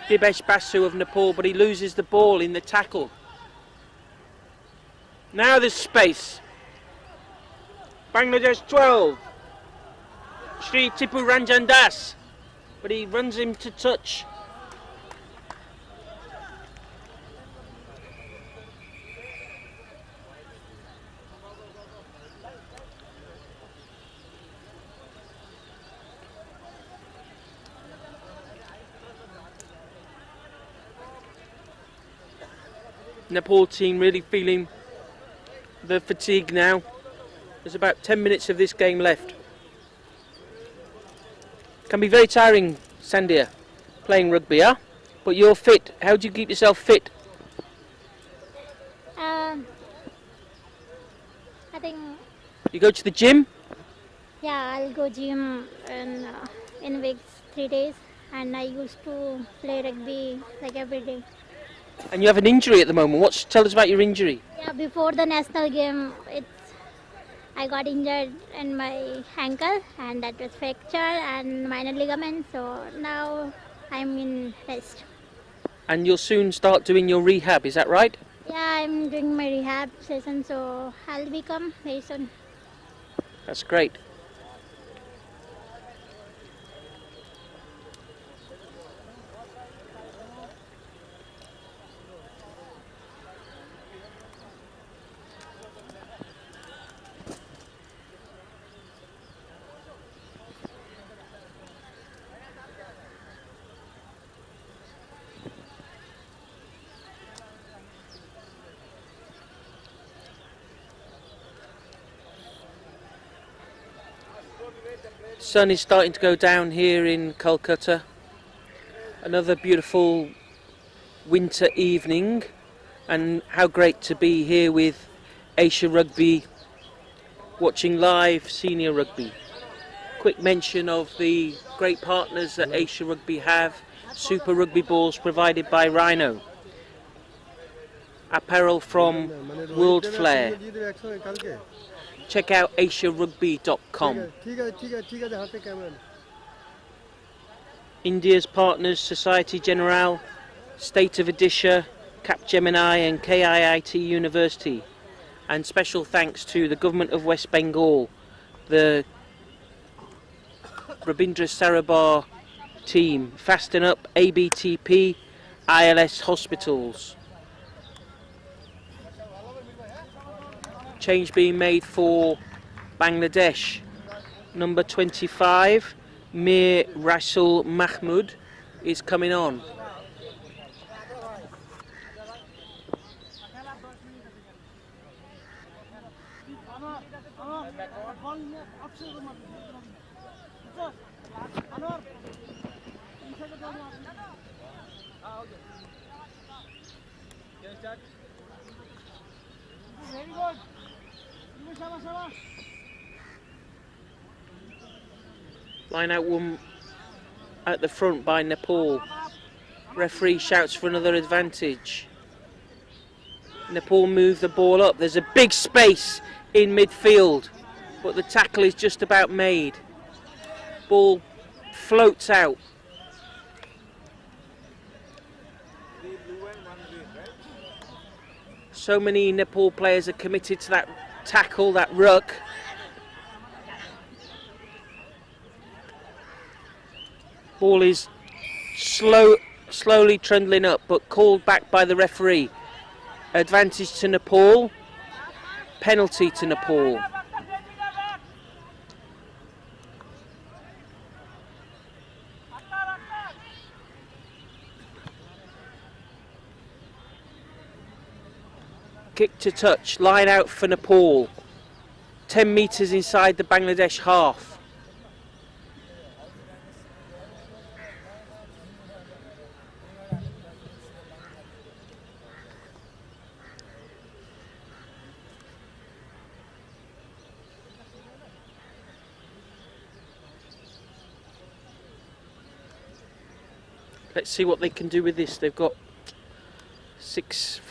Dibesh Basu of Nepal, but he loses the ball in the tackle. Now there's space. Bangladesh 12. Sri Tipu Ranjan Das, but he runs him to touch. Nepal team really feeling the fatigue now. There's about 10 minutes of this game left. Can be very tiring, Sandhya, playing rugby, huh? But you're fit. How do you keep yourself fit? I think, You go to the gym? yeah, I'll go gym in weeks 3 days, and I used to play rugby like every day. And you have an injury at the moment. Tell us about your injury. Yeah, before the national game, I got injured in my ankle, and that was fracture and minor ligament. So now I'm in rest. And you'll soon start doing your rehab, is that right? Yeah, I'm doing my rehab session, so I'll become very soon. That's great. Sun is starting to go down here in Calcutta. Another beautiful winter evening, and how great to be here with Asia Rugby, watching live senior rugby. Quick mention of the great partners that Asia Rugby have. Super Rugby balls provided by Rhino. Apparel from World Flair. Check out asiarugby.com. India's partners Society Generale, State of Odisha, Capgemini and KIIT University. And special thanks to the Government of West Bengal, the Rabindra Sarabar team, Fasten Up, ABTP, ILS Hospitals. Change being made for Bangladesh. Number 25, Mir Rasul Mahmood, is coming on. Line out one at the front by Nepal. Referee shouts for another advantage. Nepal move the ball up. There's a big space in midfield, but the tackle is just about made. Ball floats out. So many Nepal players are committed to that tackle, that ruck. Ball is slowly trundling up, but called back by the referee. Advantage to Nepal, penalty to Nepal. Kick to touch, line out for Nepal. 10 metres inside the Bangladesh half. Let's see what they can do with this. They've got 6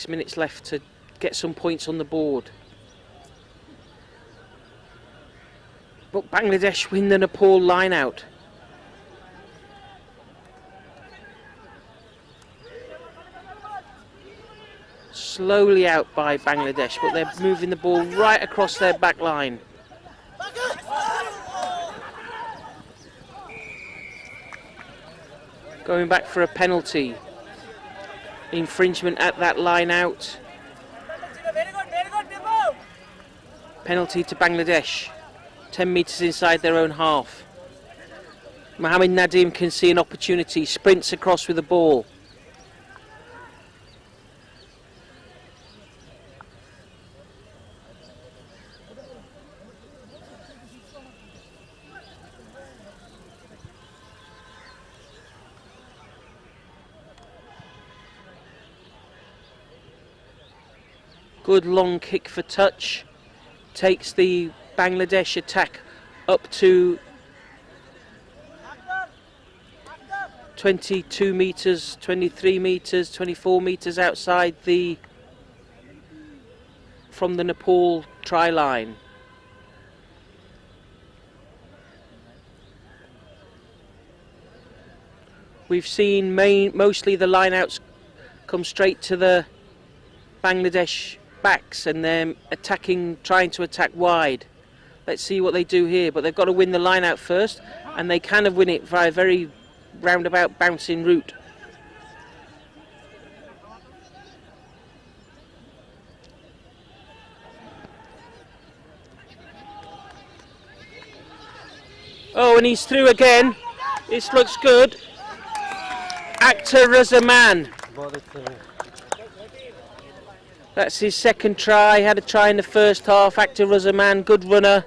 minutes left to get some points on the board. But Bangladesh win the Nepal line out. Slowly out by Bangladesh, but they're moving the ball right across their back line. Going back for a penalty. Infringement at that line out. Penalty to Bangladesh. 10 metres inside their own half. Mohammed Nadim can see an opportunity, sprints across with the ball. Good long kick for touch. Takes the Bangladesh attack up to 22 metres, 23 metres, 24 metres outside from the Nepal try line. We've seen mostly the lineouts come straight to the Bangladesh backs and they're trying to attack wide. Let's see what they do here, but they've got to win the line out first, and they kind of win it via a very roundabout bouncing route. Oh, and he's through again. This looks good. Akhtar Razaman. That's his second try. Had a try in the first half. Akhtar Razaman, good runner.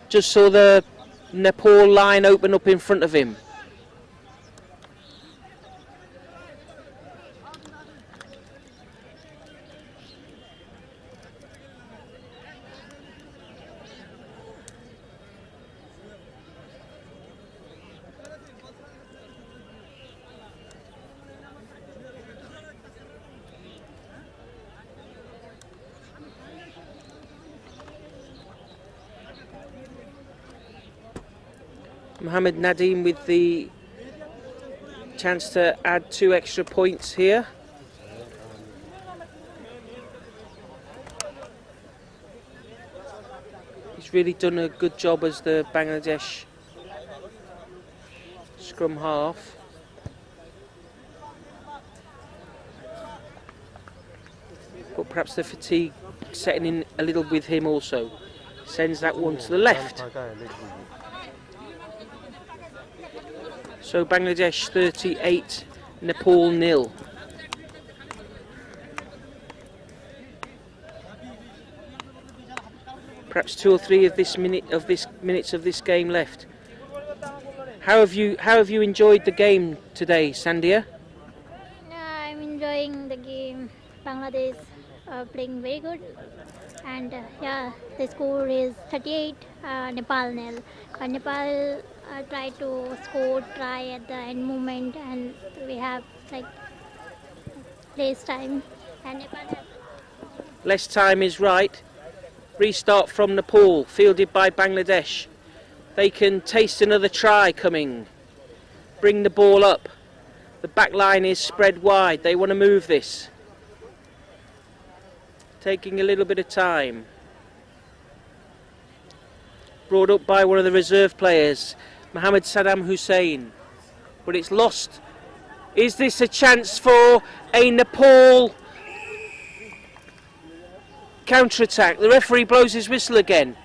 Just saw the Nepal line open up in front of him. Mohammed Nadim with the chance to add 2 extra points here. He's really done a good job as the Bangladesh scrum half. But perhaps the fatigue setting in a little with him also. Sends that one to the left. So Bangladesh 38, Nepal 0. Perhaps 2 or 3 of minutes of this game left. How have you enjoyed the game today, Sandhya? I'm enjoying the game. Bangladesh playing very good, and yeah, the score is 38, Nepal 0. Nepal tried to score try at the end moment, and we have like less time, and Nepal have Less time is right. Restart from Nepal, fielded by Bangladesh. They can taste another try coming. Bring the ball up. The back line is spread wide. They want to move this. Taking a little bit of time. Brought up by one of the reserve players, Mohammed Saddam Hussein. But it's lost. Is this a chance for a Nepal counter-attack? The referee blows his whistle again.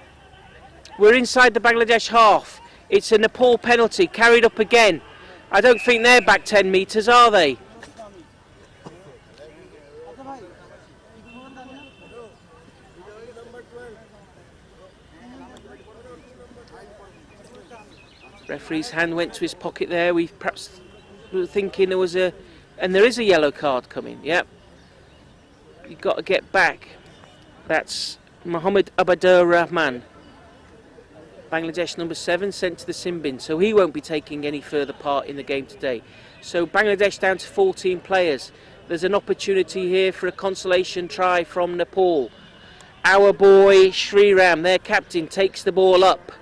We're inside the Bangladesh half. It's a Nepal penalty, carried up again. I don't think they're back 10 metres, are they? Referee's hand went to his pocket there. We perhaps were thinking there was and there is a yellow card coming. Yep. You've got to get back. That's Mohammed Abadur Rahman. Bangladesh number 7 sent to the sin bin, so he won't be taking any further part in the game today. So Bangladesh down to 14 players. There's an opportunity here for a consolation try from Nepal. Our boy Sriram, their captain, takes the ball up.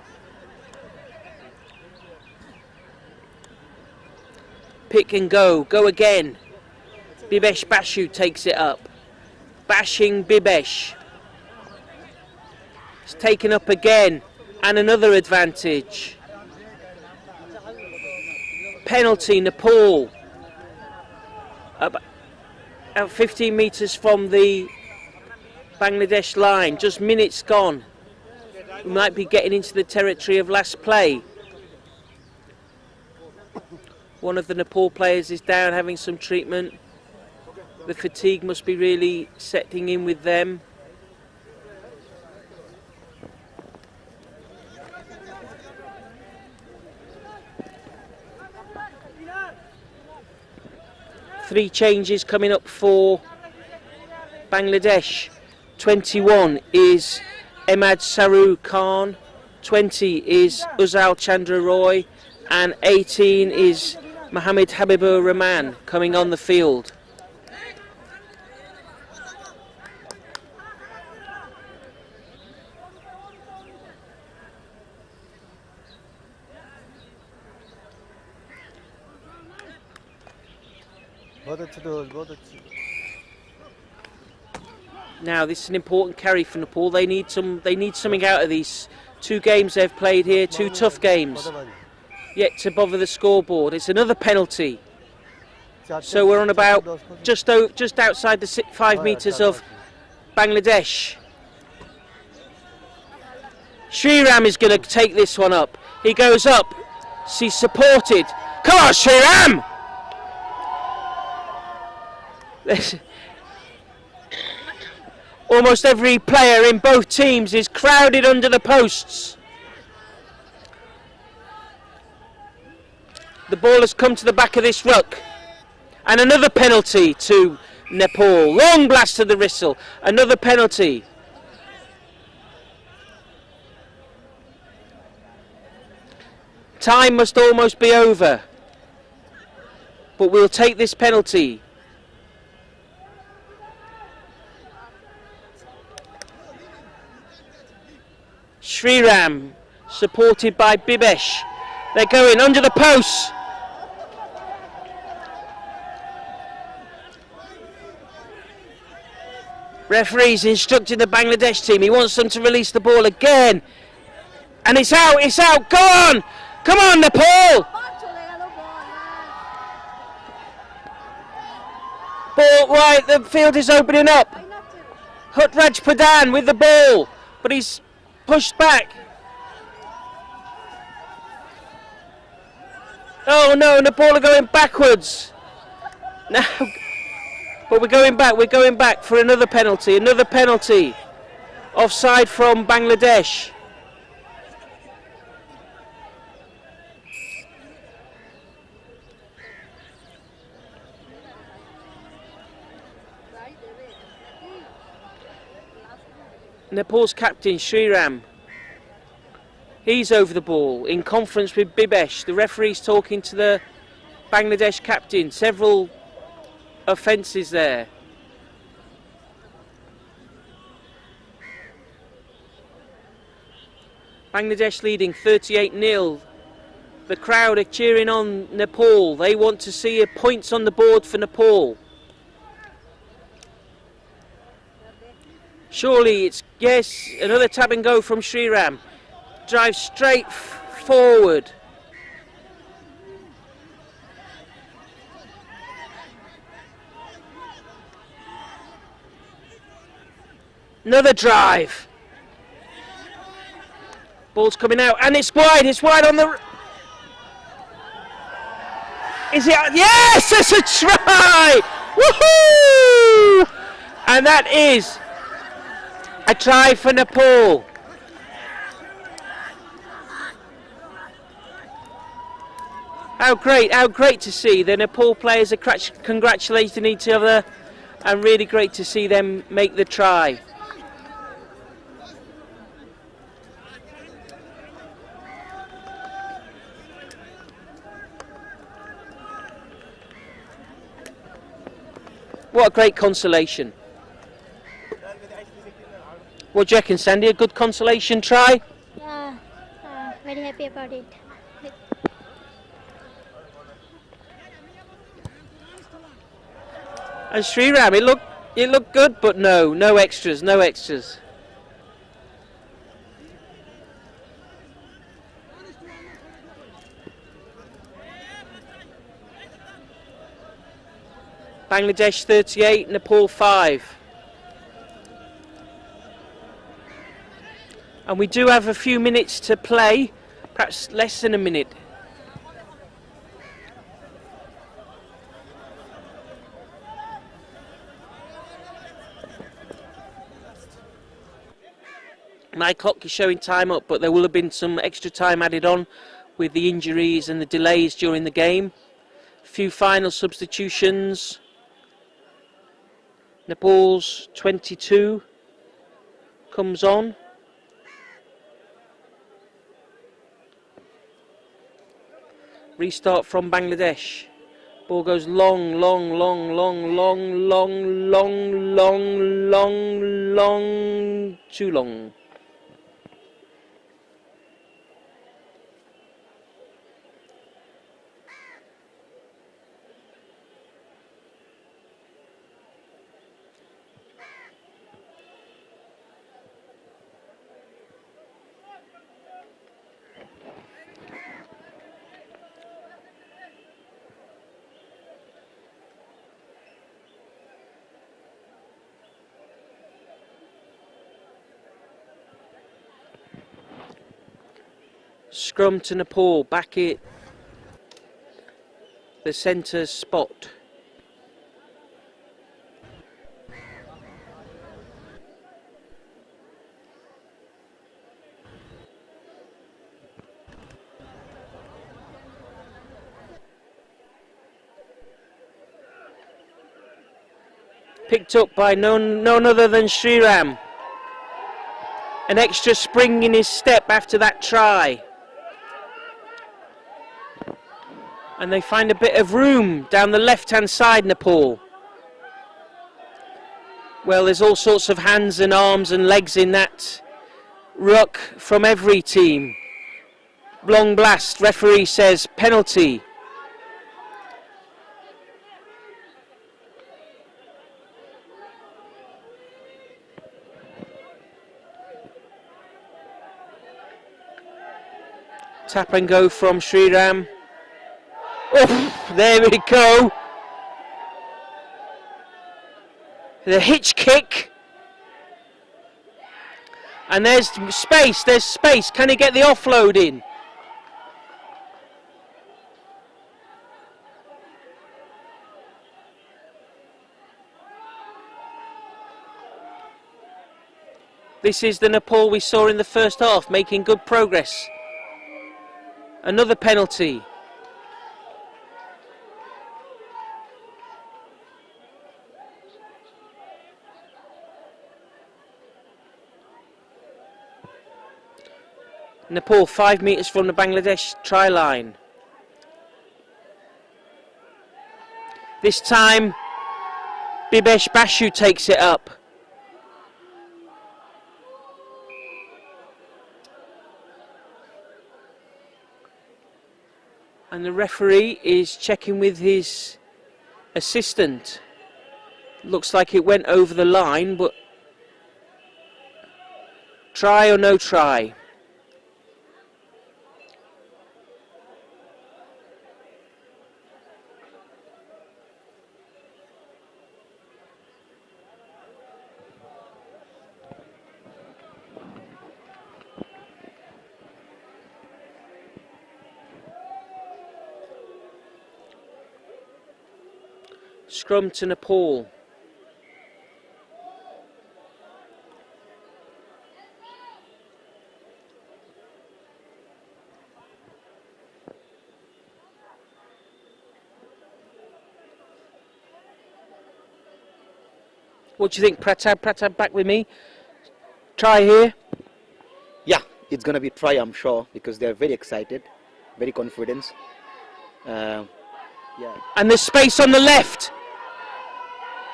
Pick and go again. Bibesh Bashu takes it up. Bashing Bibesh. It's taken up again, and another advantage. Penalty, Nepal. About 15 metres from the Bangladesh line, just minutes gone. We might be getting into the territory of last play. One of the Nepal players is down having some treatment. The fatigue must be really setting in with them. Three changes coming up for Bangladesh. 21 is Ahmad Saru Khan, 20 is Uzal Chandra Roy, and 18 is Mohammed Habibur Rahman coming on the field. Now this is an important carry for Nepal. They need something out of these 2 games they've played here, 2 tough games, yet to bother the scoreboard. It's another penalty. So we're on about just outside the 5 metres of Bangladesh. Sriram is going to take this one up. He goes up. He's supported. Come on, Sriram! Almost every player in both teams is crowded under the posts. The ball has come to the back of this ruck. And another penalty to Nepal. Long blast to the whistle. Another penalty. Time must almost be over. But we'll take this penalty. Sriram, supported by Bibesh. They're going under the posts. Referee's instructing the Bangladesh team. He wants them to release the ball again. And it's out, go on! Come on, Nepal! Ball right, the field is opening up. Hutraj Pradhan with the ball, but he's pushed back. Oh no, Nepal are going backwards. Now, but we're going back for another penalty. Offside from Bangladesh. Nepal's captain, Sriram, he's over the ball in conference with Bibesh. The referee's talking to the Bangladesh captain. Several offences there. Bangladesh leading 38-0. The crowd are cheering on Nepal. They want to see points on the board for Nepal. Surely it's, yes, another tap and go from Sriram. Drives straight forward. Another drive. Ball's coming out and it's wide on the... Is it out? Yes, it's a try! Woohoo! And that is a try for Nepal. How great to see the Nepal players are congratulating each other, and really great to see them make the try. What a great consolation. What do you reckon, Sandy? A good consolation try? Yeah, very happy about it. And Sriram, it looked good, but no extras, no extras. Bangladesh 38, Nepal 5. And we do have a few minutes to play, perhaps less than a minute. My clock is showing time up, but there will have been some extra time added on with the injuries and the delays during the game. A few final substitutions. Nepal's 22 comes on. Restart from Bangladesh. Ball goes long, too long. Scrum to Nepal, back at the centre spot. Picked up by none other than Sriram. An extra spring in his step after that try. And they find a bit of room down the left-hand side, Nepal. Well, there's all sorts of hands and arms and legs in that ruck from every team. Long blast, referee says penalty. Tap and go from Sriram. Oh, there we go. The hitch kick. And there's space. Can he get the offload in? This is the Nepal we saw in the first half, making good progress. Another penalty. Nepal 5 metres from the Bangladesh try line. This time Bibesh Bashu takes it up. And the referee is checking with his assistant. Looks like it went over the line, but try or no try? Scrum to Nepal. What do you think, Pratap? Pratap, back with me. Try here. Yeah, it's going to be try, I'm sure, because they're very excited, very confident. Yeah. And there's space on the left.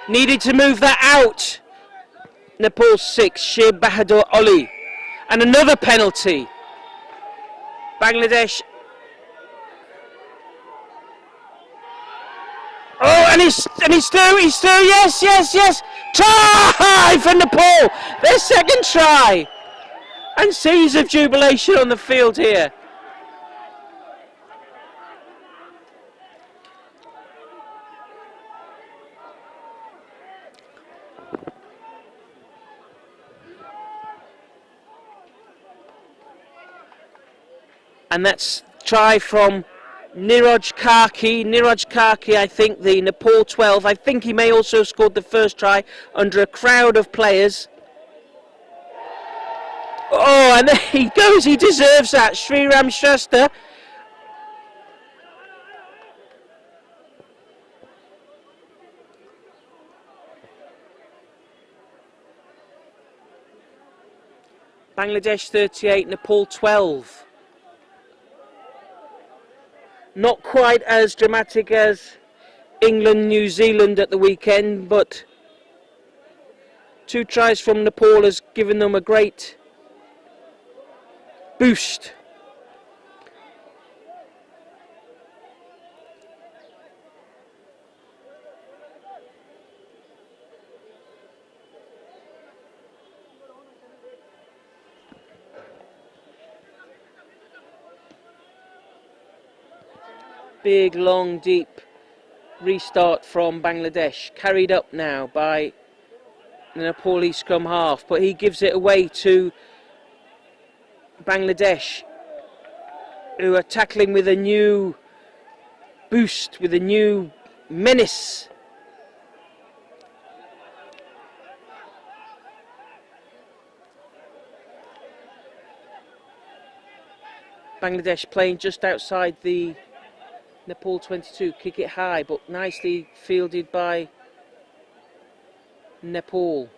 Needed to move that out. Nepal 6, Sher Bahadur Ali. And another penalty. Bangladesh. Oh, and he's through, yes. Try for Nepal, their second try. And scenes of jubilation on the field here. And that's try from Niraj Karki, I think, the Nepal 12. I think he may also have scored the first try under a crowd of players. Oh, and there he goes, he deserves that. Sriram Shrestha. Bangladesh 38, Nepal 12. Not quite as dramatic as England, New Zealand at the weekend, but 2 tries from Nepal has given them a great boost. Big, long, deep restart from Bangladesh, carried up now by the Nepali scrum half, but he gives it away to Bangladesh, who are tackling with a new boost, with a new menace. Bangladesh playing just outside the Nepal 22, kick it high, but nicely fielded by Nepal.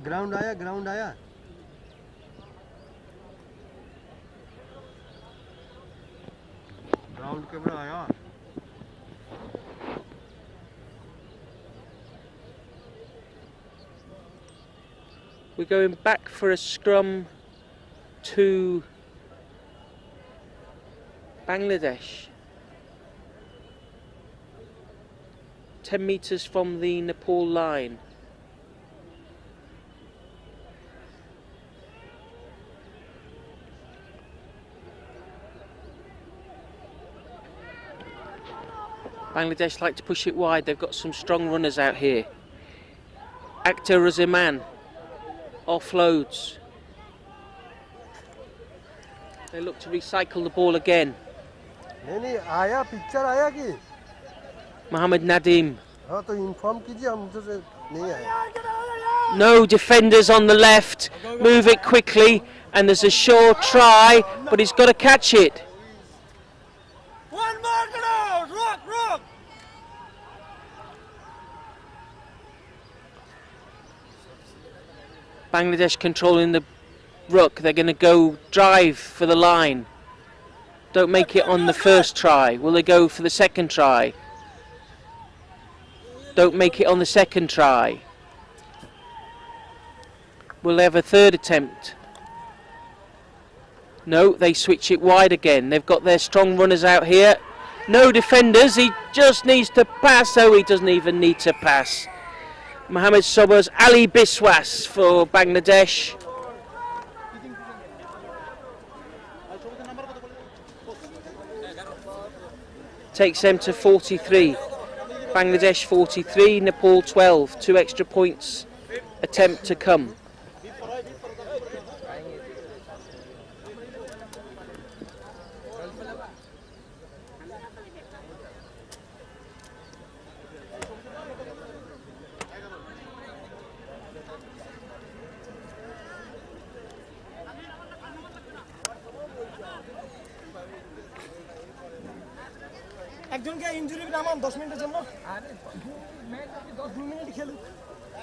Ground आया ground camera आया We're going back for a scrum to Bangladesh. 10 metres from the Nepal line. Bangladesh like to push it wide. They've got some strong runners out here. Akhtar Raziman offloads. They look to recycle the ball again. नहीं आया picture आया कि Mohammed Nadim. हाँ तो inform कीजिए हम तो नहीं आया No defenders on the left. Move it quickly, and there's a sure try, but he's got to catch it. Bangladesh controlling the ruck. They're going to go drive for the line. Don't make it on the first try. Will they go for the second try? Don't make it on the second try. Will they have a third attempt? No, they switch it wide again. They've got their strong runners out here. No defenders. He just needs to pass. Oh, he doesn't even need to pass. Mohammed Sobers, Ali Biswas for Bangladesh. Takes them to 43. Bangladesh 43, Nepal 12. 2 extra points attempt to come.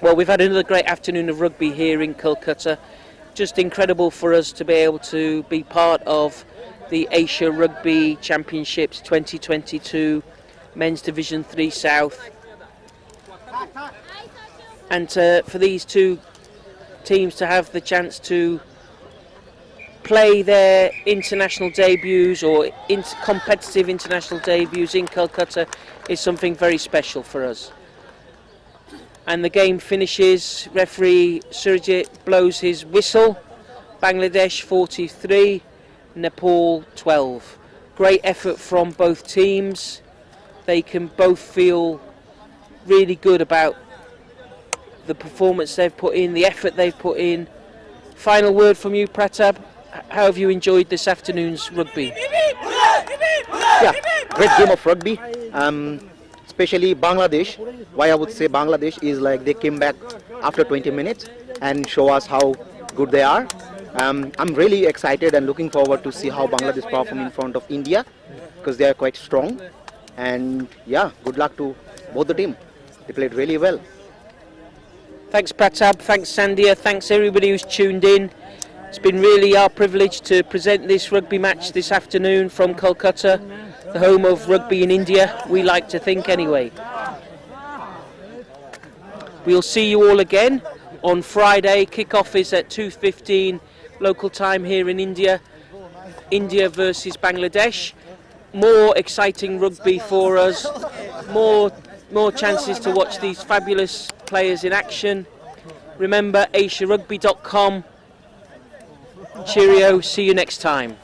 Well, we've had another great afternoon of rugby here in Calcutta. just incredible for us to be able to be part of the Asia Rugby Championships 2022 Men's Division 3 South, and for these two teams to have the chance to play their international debuts or competitive international debuts in Calcutta is something very special for us. And the game finishes, referee Surjit blows his whistle, Bangladesh 43, Nepal 12. Great effort from both teams. They can both feel really good about the performance they've put in, the effort they've put in. Final word from you, Pratap. How have you enjoyed this afternoon's rugby? Yeah, great game of rugby. Especially Bangladesh. Why I would say Bangladesh is like they came back after 20 minutes and show us how good they are. I'm really excited and looking forward to see how Bangladesh perform in front of India, because they are quite strong. And yeah, good luck to both the team. They played really well. Thanks Pratap, thanks Sandhya, thanks everybody who's tuned in. It's been really our privilege to present this rugby match this afternoon from Kolkata, the home of rugby in India, we like to think anyway. We'll see you all again on Friday. Kick-off is at 2:15 local time here in India. India versus Bangladesh. More exciting rugby for us, more chances to watch these fabulous players in action. Remember, asiarugby.com. Cheerio, see you next time.